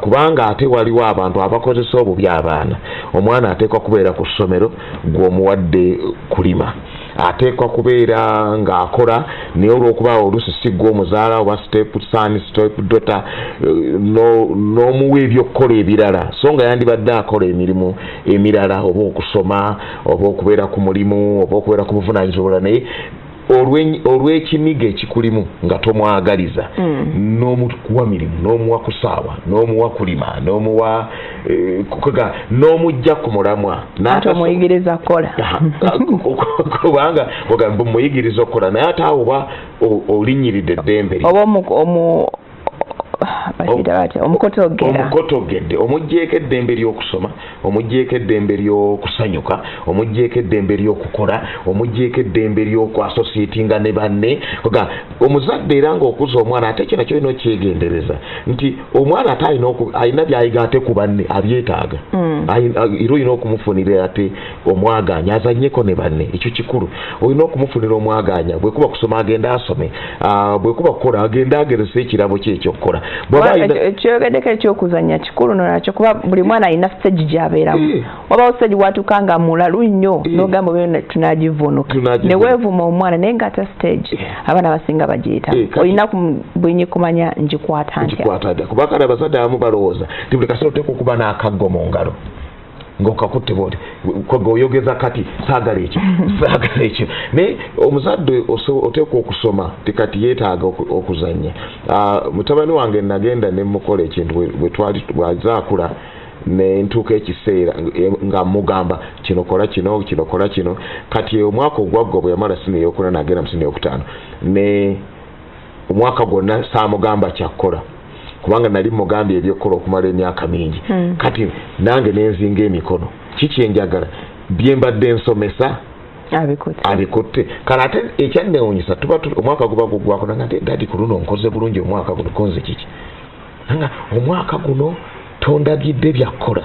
kubanga ate waliwo abantu abakozesa obubi abaana omwana ateekwa kubeera ku ssomero gw'omuwadde kulima ateekwa kubeera ng'akola naye olw'okuba oluusi siggwa omuzaala oba step son step daughter n'omuwa ebyokukola ebirala so nga yandibadde akola emirimu emirala oba okusoma oba okubeera ku mulimu oba okubeera ku buvunaanyizibwa naye olw'ekiniga ekikulimu nga tomwagaliza n'omuwa mirimu n'omuwa kusaawa n'omuwa kulima n'omuwa n'omujja ku mulamwa ate omuyigiriza kukola kubanga ogamba omuyigiriza okukola naye ate awo oba olinyiridde eddembe oba omukotogedde omugjeeko eddembe ly'okusoma omugjeeko eddembe ly'okusanyuka omugjeeko eddembe ly'okukola omugjeeko eddembe ly'okwasosietinga ne banne omuzadde era ng'okuza omwana ate ekyo nakyo olina okyegendereza nti omwana ate alina by'ayiga ate ku banne abyetaaga era olina okumufunira ate omwaganya azannyeko ne banne ekyo kikulu olina okumufunira omwaganya bwekuba kusoma agenda asome bwekuba kukola agenda agerese ekirabo kye ekyokukola ekyogeddeko ekyokuzanya kikulu nakyo kuba buli mwana alina stage gy'abeeramu wabawo stage watuuka nga mulalu nnyo n'ogamba obe tunagivunuka ne weevuma omwana naye ng'ate stage abaana basinga bagiyitamu olina bwenyi kumanya ngikwata ntya kuba kale abazadde abamu balowooza nti buli kaseera oteeka okuba n'akaggo mu ngalo ng'okakutte bwoti kwega oyogeza kati saagala ekyo naye omuzadde oteekwa okusoma tikati yeetaaga okuzannya. Mutabani wange nagenda ne mukola ekintu bwe bwazaakula ne ntuuka ekiseera nga mugamba kino kola kino kati omwaka ogwaggwa bwe yamala sini eyokuna nagenda mu sini eyokutaano ne omwaka gwonna saamugamba kyakkola kubanga nali mugambye ebyokukola okumala emyaka mingi. Kati nange nenzinga emikono kikyenjagala byembadde nsomesa abikutte kale ate ekyannewuunyisa tuba omwaka guba gugwako nanga dadi ku luno nkoze bulungi omwaka guno konze kiki nanga omwaka guno tondagidde byakkola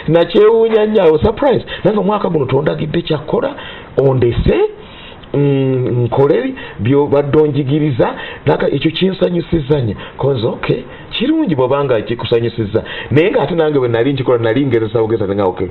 nakyewuunya nnyo surprise nanga omwaka guno tondagidde kyakkola ondese nkole byobadde onjigiriza naka ekyo kinsanyusiza nnyo koze okay kirungi bw'obanga kikusanyusiza naye ng'ate nange bwe nali nkikola nali ngezesa nga okay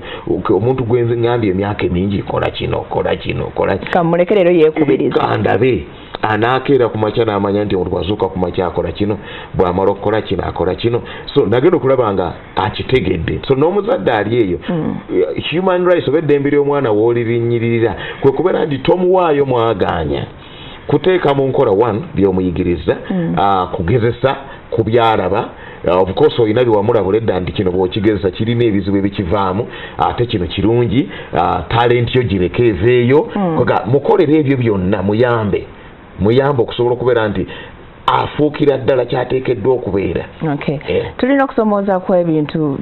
omuntu gwenze ngambye emyaka emingi kola kino kamuleke leero yeekubiriza kandabe anaakeera ku makya n'amanya nti omuntu bwazuuka ku makya akola kino bw'amala okukola kino akola kino so nagenda okulaba nga akitegedde so n'omuzadde ali eyo human rights oba eddembe ly'omwana w'olirinnyiririra kwe kubeera nti tomuwaayo mwaganya kuteeka mu nkola one by'omuyigiriza kugezesa ku byalaba of course olina byewamulabula edda nti kino bw'okigezesa kirina ebizibu ebikivaamu ate kino kirungi talenti yo gireke eveeyo mukolere ebyo byonna muyambe okusobola okubeera nti afuukira ddala kyateekeddwa okubeera. Tulina okusomoozaako ebintu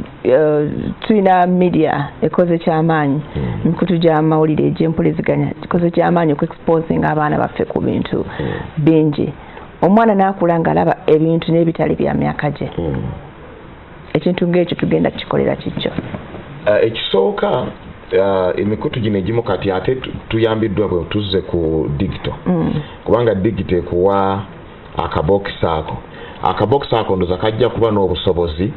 tulina media ekoze kyamaanyi mikutu gy'amawulire egy'empuliziganya kikoze kyamaanyi okuexposinga abaana baffe ku bintu bingi. Omwana n'akula ng'alaba ebintu n'ebitali bya myaka gye ekintu ng'ekyo tugenda kukikolera kikyo. Ekisooka emikutu gino egimu kati ate tuyambiddwa bwe tuzze ku digital kubanga digital ekuwa akabokisi ako ndoza kajja kuba n'obusobozi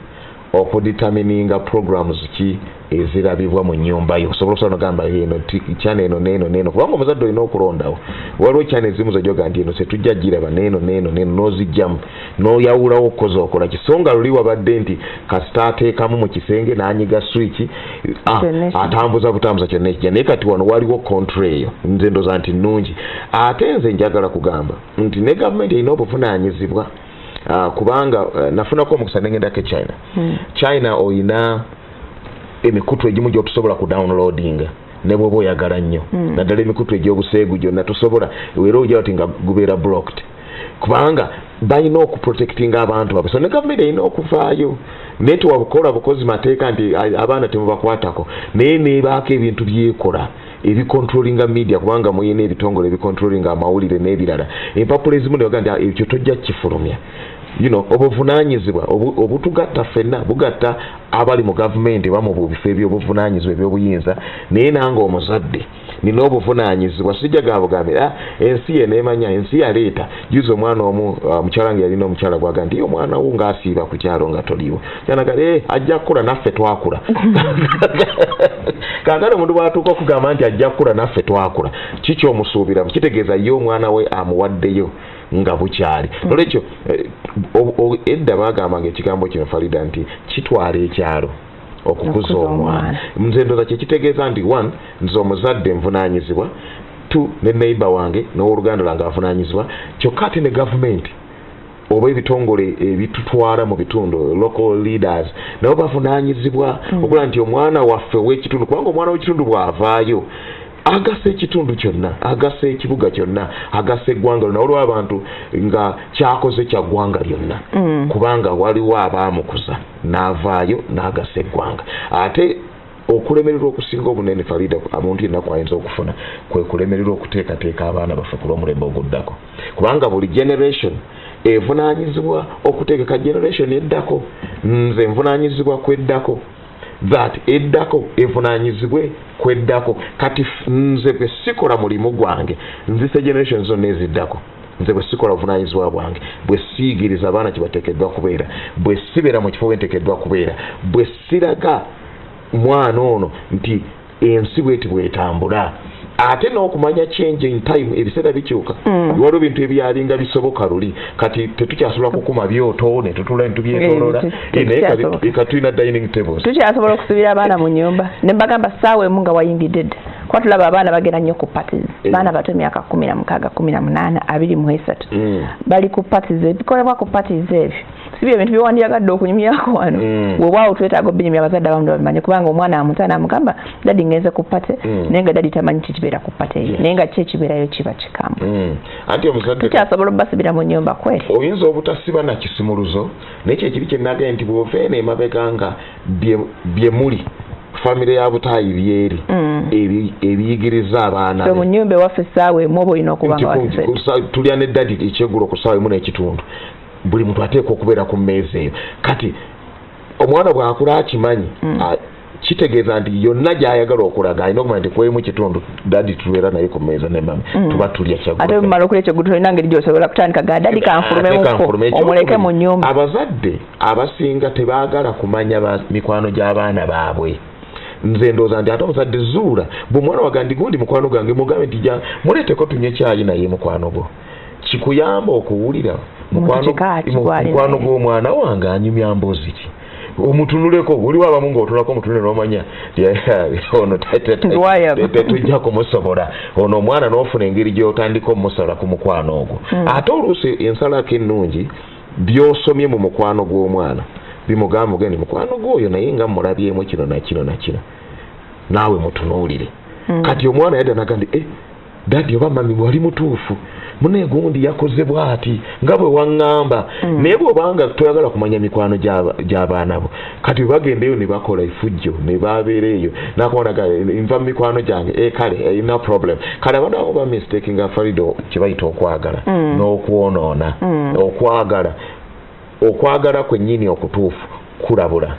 okuditamininga programs ki ezirabibwa mu nnyumba yo osobola okusala nogamba eno channel eno neeno kubanga omuzadde olina okulondawo waliwo channel ezimu zojoga nti eno setujja giraba neeno n'ozijjamu n'oyawulawo okukoza okola kisonga luli wabadde nti kasita ateekamu mu kisenge n'anyiga switch atambuza butambuza kyonna ekijja naye kati wano waliwo control eyo nze ndoza nti nnungi ate nze njagala kugamba nti ne gavumenti erina obuvunaanyizibwa kubanga nafunako omukisa nengendako China oyina emikutu egimu gyotusobola ku downloadinga ne bwoba oyagala nnyo naddala emikutu egy'obuseegu gyonna tusobola era ojja oti nga gubeera blocked kubanga balina okuprotectinga abantu babwe so ne gavumenti erina okuvaayo naye tewabukola bukozi mateeka nti abaana temubakwatako naye neebaako ebintu byekola ebicontrollinga media kubanga muyina ebitongole ebicontrollinga amawulire n'ebirala empapula ezimu nebaga nti ekyo tojja kifulumya obuvunaanyizibwa obutugatta ffenna bugatta abali mu gavumenti bamu bubifo ebyobuvunaanyizibwa ebyobuyinza naye nange omuzadde nina obuvunaanyizibwa sijja gabugambira ensi ye neemanya ensi yaleeta juzi omwana omu mukyala wange yalina omukyala gwaga nti omwana wo ng'asiiba ku kyalo nga toliiwo yanaga ajja kukula naffe twakula kaakano omuntu bwatuuka okugamba nti ajja kukula naffe twakula kiki omusuubiramu kitegeeza ye omwana we amuwaddeyo nga bukyali olwekyo edda baagambanga ekigambo kino Farida nti kitwala ekyalo okukuza omwana nze ndoza kyekitegeeza nti one nze omuzadde nvunaanyizibwa two ne neighbor wange n'owooluganda lwange avunaanyizibwa kyokka ate ne gavumenti oba ebitongole ebitutwala mu bitundu local leaders nabo bavunaanyizibwa okula nti omwana waffe w'ekitundu kubanga omwana w'ekitundu bw'avaayo agasa ekitundu kyonna agasa ekibuga kyonna agasa eggwanga lyonna waliwo abantu nga kyakoze kya ggwanga lyonna kubanga waliwo abaamukuza n'avaayo n'agasa eggwanga ate okulemererwa okusinga obunene Farida omuntu yenna kwayinza okufuna kwe kulemererwa okuteekateeka abaana baffe ku lw'omulembe oguddako kubanga buli generation evunaanyizibwa okuteekeka generation eddako nze nvunaanyizibwa kweddako that eddako evunaanyizibwe kweddako kati nze bwe sikola mulimu gwange nzise generation zonna eziddako nze bwe sikola obuvunaanyizibwa bwange bwe siigiriza abaana kyebateekeddwa kubeera bwe sibeera mu kifo wenteekeddwa kubeera bwe siraga mwana ono nti ensi bweti bwetambula ate n'okumanya change in time ebiseera bikyuka waliwo ebintu ebyalinga bisoboka luli kati tetukyasobola kukuma byoto ne tutula ne tubyetoloola naye katulina dining tables tukyasobola okusubira abaana mu nyumba ne mbagamba ssaawa emu nga wayingidde dda kuba tulaba abaana bagenda nnyo ku parties baana bato emyaka 16 18 23 bali ku parties ebikolebwa ku parties ebyo sibyo ebintu byewandiyagadde okunyumyako wano weewaawo twetaaga obinyumya abazadde abamu babimanye kubanga omwana amutana amugamba dadi ngenze ku pate naye nga dadi tamanyi kikibeera ku pate eyo naye nga ki ekibeerayo kiba kikamu anti omuzadde tukyasobola obbasibira mu nyumba kweri oyinza obutasiba na kisimuluzo naye kyekiri kyenagee nti bw'oveena emabega nga bye muli famire ya butaayi byeri ebiyigiriza abaana so mu nyumba ewaffe essaawa emu oba olina okuba nga tulya ne dadi ekyeggulo ku ssaawa emu n'ekitundu buli muntu ateekwa okubeera ku mmeeza eyo kati omwana bw'akula akimanyi kitegeeza nti yonna gy'ayagala okulaga alina okumanya nti kwemu kitundu dadi tubeera naye ku mmeeza ne mami tuba tulya kyaggulo ate bumala okulya ekyogulo tolina ngeri gy'osobola kutandika ga dadi kanfulumemuko omuleke mu nyumba abazadde abasinga tebaagala kumanya mikwano gy'abaana baabwe nze ndowooza nti ate omuzadde zuula bw'omwana wagandi gundi mukwano gange mugambe nti muleeteko tunywe ekyayi naye mukwano gwo kikuyamba okuwulira mukwano gw'omwana wange anyumya mboozi ki omutunuleko buliwo abamu ng'otulako omutunule n'omanya ono tetujja kumusobola ono omwana n'ofuna engeri gy'otandika omusobola ku mukwano ogwo ate oluusi ensalako ennungi by'osomye mu mukwano gw'omwana bimugamba ogende mukwano gw'oyo naye nga mulabyemu kino nakino nakino naawe mutunuulire kati omwana yadda naga nti dadi oba mami wali mutuufu mune gundi yakoze bwati nga bwe waŋŋamba naye bw'obanga toyagala kumanya mikwano gy'abaana bo kati bagendeyo ne bakola efujjo ne babeera eyo nakubonaga nva mu mikwano gyange kale no problem kale abaana abo ba mistake nga farido kyebayita okwagala n'okwonoona okwagala kwennyini okutuufu kulabula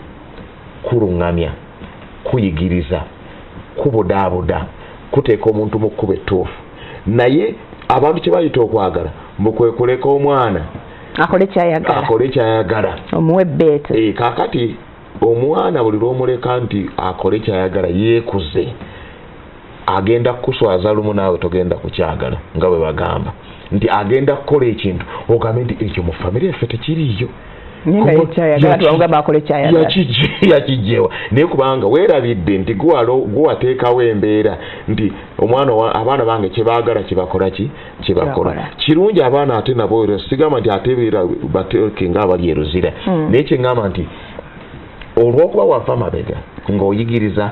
kuluŋŋamya kuyigiriza kubudaabuda kuteeka omuntu mu kkuba ettuufu naye abantu kye bayita okwagala mukwekuleka omwana akole kyayagala omuwe bbeeto kaakati omwana buli lw'omuleka nti akole kyayagala yeekuze agenda kukuswaza lumu naawe togenda kukyagala nga bwe bagamba nti agenda kukola ekintu ogambe nti ekyo mu famire yaffe tekiriiyo yakijjewa naye kubanga weerabidde nti guwateekawo embeera nti abaana bange kyebaagala kyebakola kirungi abaana ate nabo sigamba nti ate beera bateeke nga abali eruzira naye kyeŋŋamba nti olw'okuba wava amabega ng'oyigiriza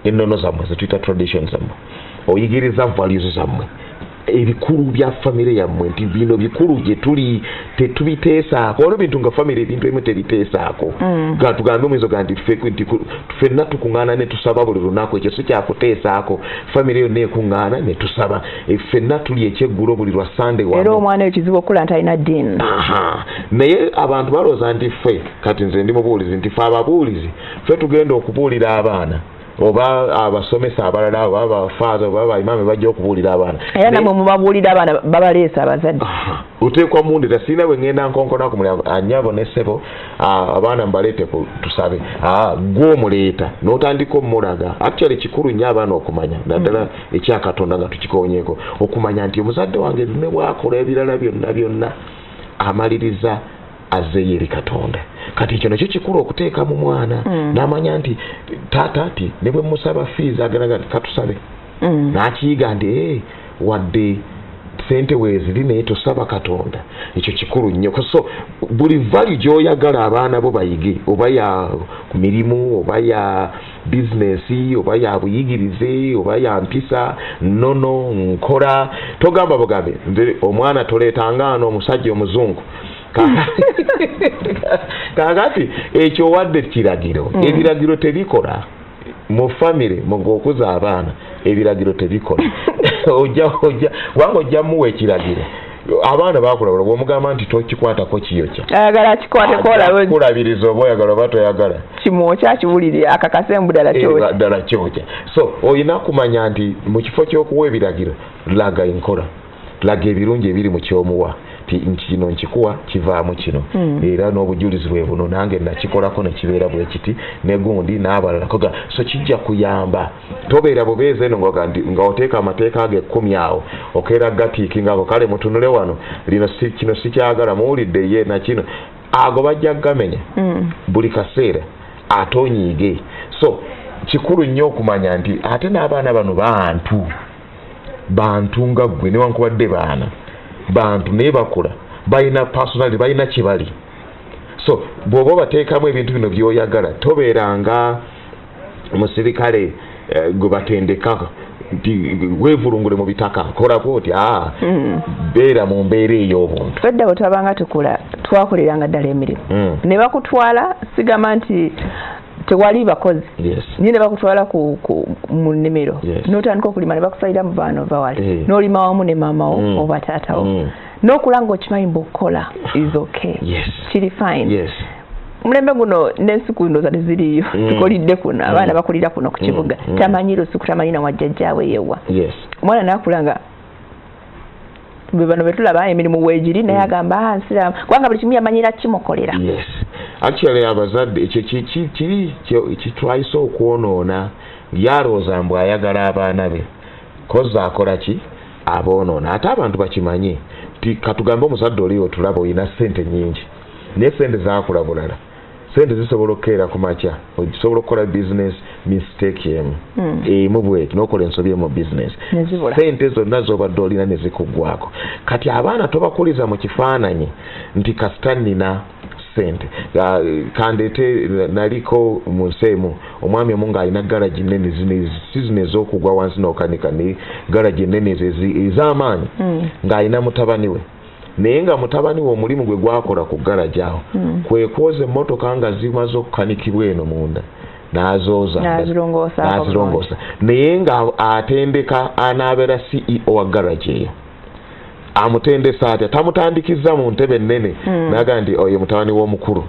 ennono zammwe zetuyita tradition zammwe oyigiriza values zammwe ebikulu bya famire yammwe nti bino bikulu gye tuli tetubiteesaako olwo bintu nga famire ebintu ebimu tebiteesaako nga tugambe omwezo ga nti ffenna tukuŋŋaana ne tusaba buli lunaku ekyo si kyakuteesaako famire yonna ekuŋŋaana ne tusaba ffenna tuli ekyeggulo buli lwa sande era omwana ekizibu okula nti alina ddiini naye abantu balowooza nti ffe kati nze ndi mubuulizi nti ffe ababuulizi ffe tugenda okubuulira abaana oba abasomesa abalala oba abafaaza oba abaimame bajja okubuulira abaana era namwe mubabuulira abaana babaleesa abazadde oteekwa mundira sirina bwe ŋŋenda nkonkona ku mulyango anyabo ne ssebo abaana mbaleete tusabe gw'omuleeta n'otandika omulaga actually kikulu nnyo abaana okumanya naddala ekyakatonda nga tukikoonyeeko okumanya nti omuzadde wange ne bwakola ebirala byonna byonna amaliriza azzeeyo eri Katonda kati ekyo nakyo kikulu okuteeka mu mwana n'amanya nti taata ati ne bwe musaba fiizi agalaga nti katusabe n'akiyiga nti wadde sente weeziri naye tosaba Katonda ekyo kikulu nnyo so buli value gy'oyagala abaana bo bayige oba ya mirimu oba ya bizinesi oba ya buyigirize oba ya mpisa nnono nkola togamba bugambe nze omwana toleetangano omusajja omuzungu kakati ekyo wadde kiragiro ebiragiro tebikola mu famire ng'okuza abaana ebiragiro tebikola wanga ojja muwa ekiragiro abaana bakulabula bw'omugamba nti tokikwatako kiyokya ayagala kikwate kulabiriza oba oyagala oba toyagala kimwokya kiwulire akakasembu ddala kyokya so olina kumanya nti mu kifo ky'okuwa ebiragiro laga enkola laga ebirungi ebiri mu kyomuwa nti kino nkikuwa kivaamu kino era n'obujulizi bwe buno nange nakikolako ne kibeera bwe kiti ne gundi n'abalala koga so kijja kuyamba tobeera bubeeze eno nga oteeka amateeka ge 10 awo okeera gatiikingako kale mutunule wano kino sikyagala muwulidde ye na kino ago bajja gamenya buli kaseera atonyiige so kikulu nnyo okumanya nti ate n'abaana bano bantu nga ggwe newankubadde bantu naye bakula balina personality balina kibali so bw'oba bateekamu ebintu bino by'oyagala tobeeranga musirikale gwe batendeka nti weevulungule mu bitaka kolako oti beera mu mbeera ey'obuntu fedda bwe twabanga tukula twakoleranga ddala emirimu ne bakutwala sigamba nti tewali bakozi nyine bakutwala mu nnimiro n'otandika okulima ne bakusalira mu baana ova wali n'olima wamu ne maamawo oba taatawo n'okula ng'okimanyi bw'okola is okay kiri fine mulembe guno n'ensiku ndo zati ziriyo tukolidde kuno abaana bakulira kuno ku kibuga tamanyi lusuku tamanyi na wajjajjaawe yewa omwana n'akulanga be bano betulaba emirimu weegiri naye agamba nsiramu kubanga buli kimu yamanyira kimukolera actually abazadde ekyo kiri kitwayisa okwonoona yalowooza mbu ayagala abaana be koza akola ki aboonoona ate abantu bakimanye ti katugambe omuzadde oli otulaba olina ssente nnyingi naye ssente zaakula bulala ssente zisobola okukeera ku makya osobola okukola business mistake emu bweti n'okola ensobi mu business ssente zonna z'obadde olina ne zikuggwako kati abaana tobakuliza mu kifaananyi nti kasita nnina ssente kandeete naliko mu nsi emu omwami omu ng'alina garagi nnene si zino ez'okugwa wansi n'okanika ne garagi ennene ez'amaanyi ng'alina mutabani we naye nga mutabani we omulimu gwe gwakola ku garagi awo kwe kwoza emmotoka nga zimaze okukanikibwa eno munda n'azirongoosa naye nga atendeka anaabeera CEO wa garagi eyo amutendesa atya tamutandikiza mu ntebe nnene naga nti oyo mutabani w'omukulu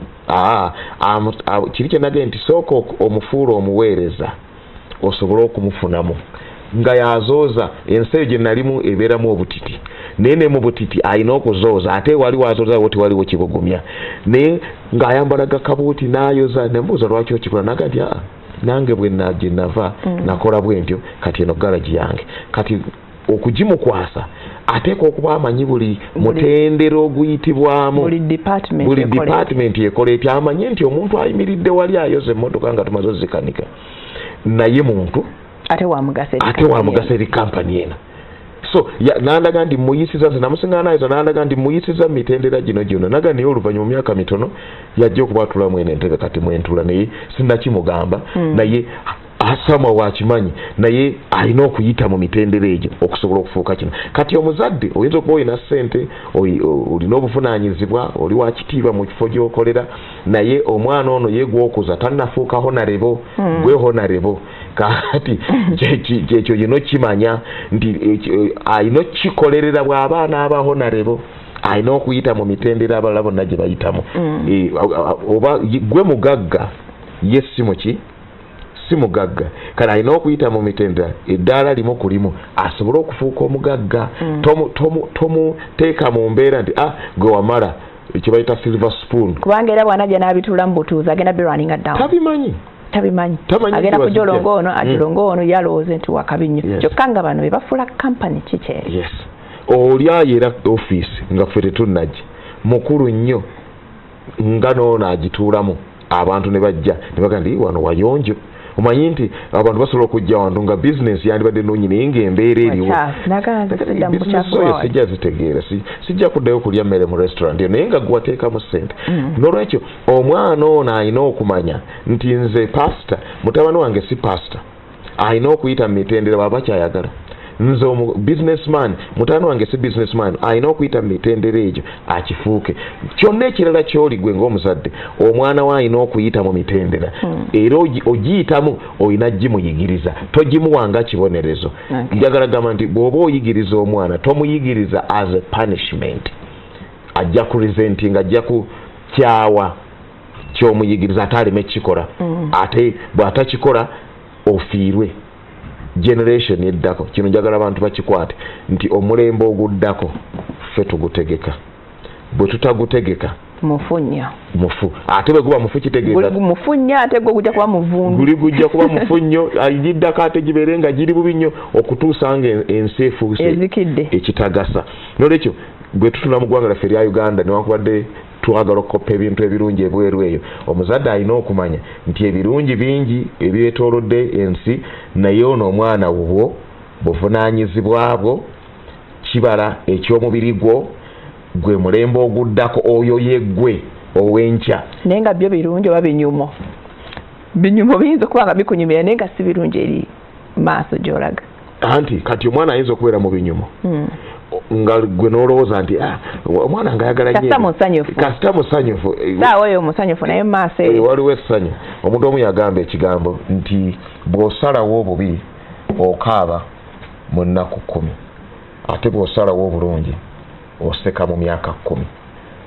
kiri kye nage nti sooka omufuula omuweereza osobole okumufunamu nga yazooza ensi eyo gye nalimu ebeeramu obutiti naye ne mu butiti alina okuzooza ate wali wazooza woti waliwo kibugumya naye ng'ayambalaga kabuuti n'ayoza nembuuza lwaki okikola naga nti nange bwe gye nava nakola bwe ntyo kati eno garagi yange kati okugimukwasa ateeka okuba amanyi buli mutendero oguyitibwamu buli department ekola etya amanye nti omuntu ayimiridde wali ayoza emmotoka nga tumaze ozikanika naye muntu ate wamugasa eri kampani eno so nandaga nti muyisiza nze namusinga nayiza nandaga nti muyisiza mitendera gino gyonna naga naye oluvannyuma myaka mitono yajja okuba atulamu eno entebe kati mwentula naye sinnakimugamba naye asama wakimanyi naye alina okuyita mu mitendera egyo okusobola okufuuka kino kati omuzadde oyinza okuba olina ssente olina obuvunaanyizibwa oli wakitiibwa mu kifo gy'okolera naye omwana ono ye gwokuza tannafuuka honarebo gwe honarebo kati kyekyo yino kimanya nti alina kikolerera bw'abaana abahonarebo alina okuyita mu mitendera abalala bonna gye bayitamu oba gwe mugagga ye si mugagga kale alina okuyita mu mitendera eddaala limu ku limu asobole okufuuka omugagga tomuteeka mu mbeera nti gwe wamala kyebayita silver spoon kubanga era bwanajja n'abituula mu butuuzi agenda birwaninga down tabimanyi agenda kujolonga ono ajolonga ono yalowooze nti wakabi nnyo kyokka nga bano be bafuula kampani kikyeri oli ayera ofiisi nga ffe tetunnajja mukulu nnyo nga noono agituulamu abantu ne bajja ne baga nti wano wayonjo omanyi nti abantu basobola okujja wantu nga bizinesi yandibadde nonyi naye ng'embeera eriwo sijja zitegeera sijja kuddayo okulya mmere mu restaurant eyo naye nga gwateekamu ssente n'olwekyo omwana ono alina okumanya nti nze pasita mutabani wange si pasita alina okuyita mu mitendera bw'aba kyayagala nze businessman mutabani wange si businessman alina okuyita mu mitendera egyo akifuuke kyonna ekirala ky'oli gwe ng'omuzadde omwana we alina okuyita mu mitendera era ogiyitamu olina gimuyigiriza togimuwanga kibonerezo njagala gamba nti bw'oba oyigiriza omwana tomuyigiriza as a punishment ajja kuresentinga ajja kukyawa ky'omuyigiriza ate aleme kukikola ate bw'atakikola ofiirwe generation eddako kino njagala abantu bakikwate nti omulembe oguddako ffe tugutegeka bwe tutagutegeka mufunyo mufu ate bwe guba mufu kitegeeza mufunya ate gwo gujja kuba muvundu guli gujja kuba mufu nnyo ayiddako ate gibeere nga giri bubi nnyo okutuusa nga ensi efuuse ezikidde ekitagasa nolwekyo bwe tutula mu ggwanga laffe erya Uganda newankubadde twagala okukoppa ebintu ebirungi ebweru eyo omuzadde alina okumanya nti ebirungi bingi ebyetoolodde ensi naye ono omwana wo buvunaanyizibwa bwo kibala eky'omubiri gwo gwe mulembe oguddako oyo yeggwe ow'enkya naye nga byo birungi oba binyumo biyinza okuba nga bikunyumira naye nga si birungi eri maaso gy'olaga anti kati omwana ayinza okubeera mu binyumo nga gwe n'olowooza nti omwana nga ayagala kasita musanyufu saawa oyo musanyufu naye maaso waliwo essanyu omuntu omu yagamba ekigambo nti bw'osalawo obubi okaaba mu nnaku 10 ate bw'osalawo obulungi oseka mu myaka 10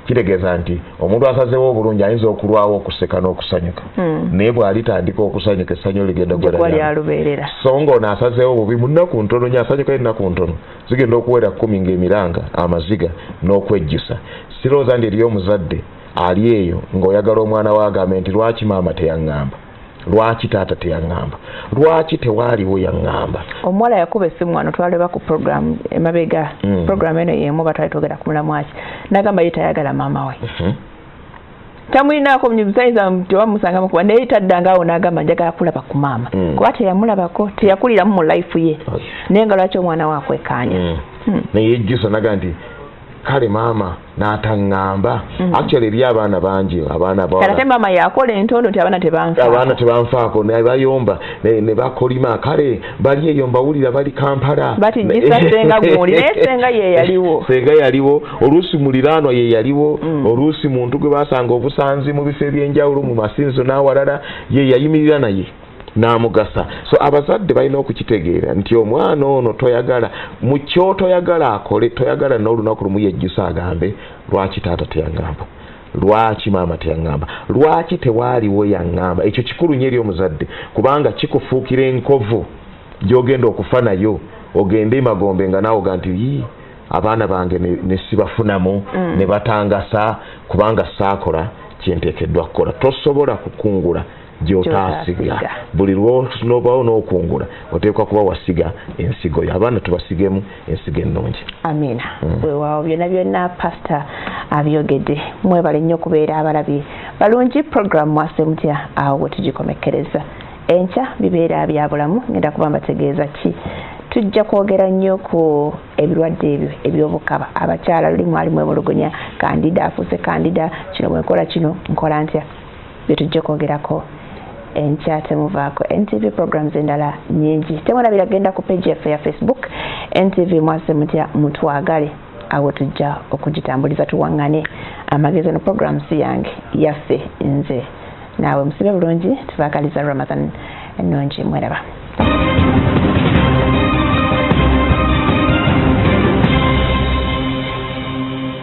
kitegeeza nti omuntu asazeewo obulungi ayinza okulwawo okuseka n'okusanyuka naye bw'alitandika okusanyuka essanyu ligenda gwalyolubeerera so ng'ono asazeewo obubi mu nnaku ntono nyo asanyuka ennaku ntono zigenda okuwera 10 ng'emiranga amaziga n'okwejjusa sirowooza nti eriyo omuzadde ali eyo ng'oyagala omwana we agambe nti lwaki maama teyaŋŋamba lwaki taata teyaŋŋamba lwaki tewaaliwo yaŋŋamba omuwala yakuba essimu wano twaleba ku program emabega program eno yemu batwali twogera ku mulamwaki nagamba ye tayagala maama we tamulinaako munyumisaiza tewamusanga mukuba naye taddangaawo n'agamba njagala kulaba ku maama kuba teyamulabako teyakuliramu mu life ye naye nga lwaki omwana we akwekaanya naye ejjusa naga nti kale maama n'ataŋŋamba actually eri abaana bangi abaana ate maama yakola entondo nti abaana tebanfaako bayomba ne bakolima kale bali eyo mbawulira bali Kampala batijisa senga gundi naye senga senga yaliwo oluusi muliraanwa ye yaliwo oluusi muntu gwe basanga obusanzi mu bifo ebyenjawulo mu masinzo n'awalala ye yayimirira naye n'amugasa so abazadde balina okukitegeera nti omwana ono toyagala mu kyotoyagala akole toyagala n'olunaku lumu yejjusa agambe lwaki taata teyaŋŋamba lwaki maama teyaŋŋamba lwaki tewaaliwo yaŋŋamba ekyo kikulu nnyo eri omuzadde kubanga kikufuukira enkovu gy'ogenda okufa nayo ogende emagombe nga naawe oga nti abaana bange ne sibafunamu ne batangasa kubanga saakola kyenteekeddwa kukola tosobola kukungula gy'otaasiga buli lw'onobawo n'okungula oteekwa kuba wasiga ensigo yo abaana tubasigemu ensigo ennungi amiina weewaawo byonna byonna pasita abyogedde mwebale nnyo okubeera abalabi balungi program mwase mutya awo bwe tugikomekkereza enkya bibeera bya bulamu ngenda kuba mbategeeza ki tujja kwogera nnyo ku ebirwadde ebyo eby'obukaba abakyala luli mwalimu emulugunya kandida afuuse kandida kino bwenkola kino nkola ntya bye tujja kwogerako enkya temuvaako NTV programs endala nyingi temulabira genda ku page yaffe ya Facebook NTV mwase mutya mutwagale awo tujja okugitambuliza tuwaŋŋane amagezi no programs yange yaffe nze naawe musibe bulungi tubaakaliza Ramadan ennungi mweraba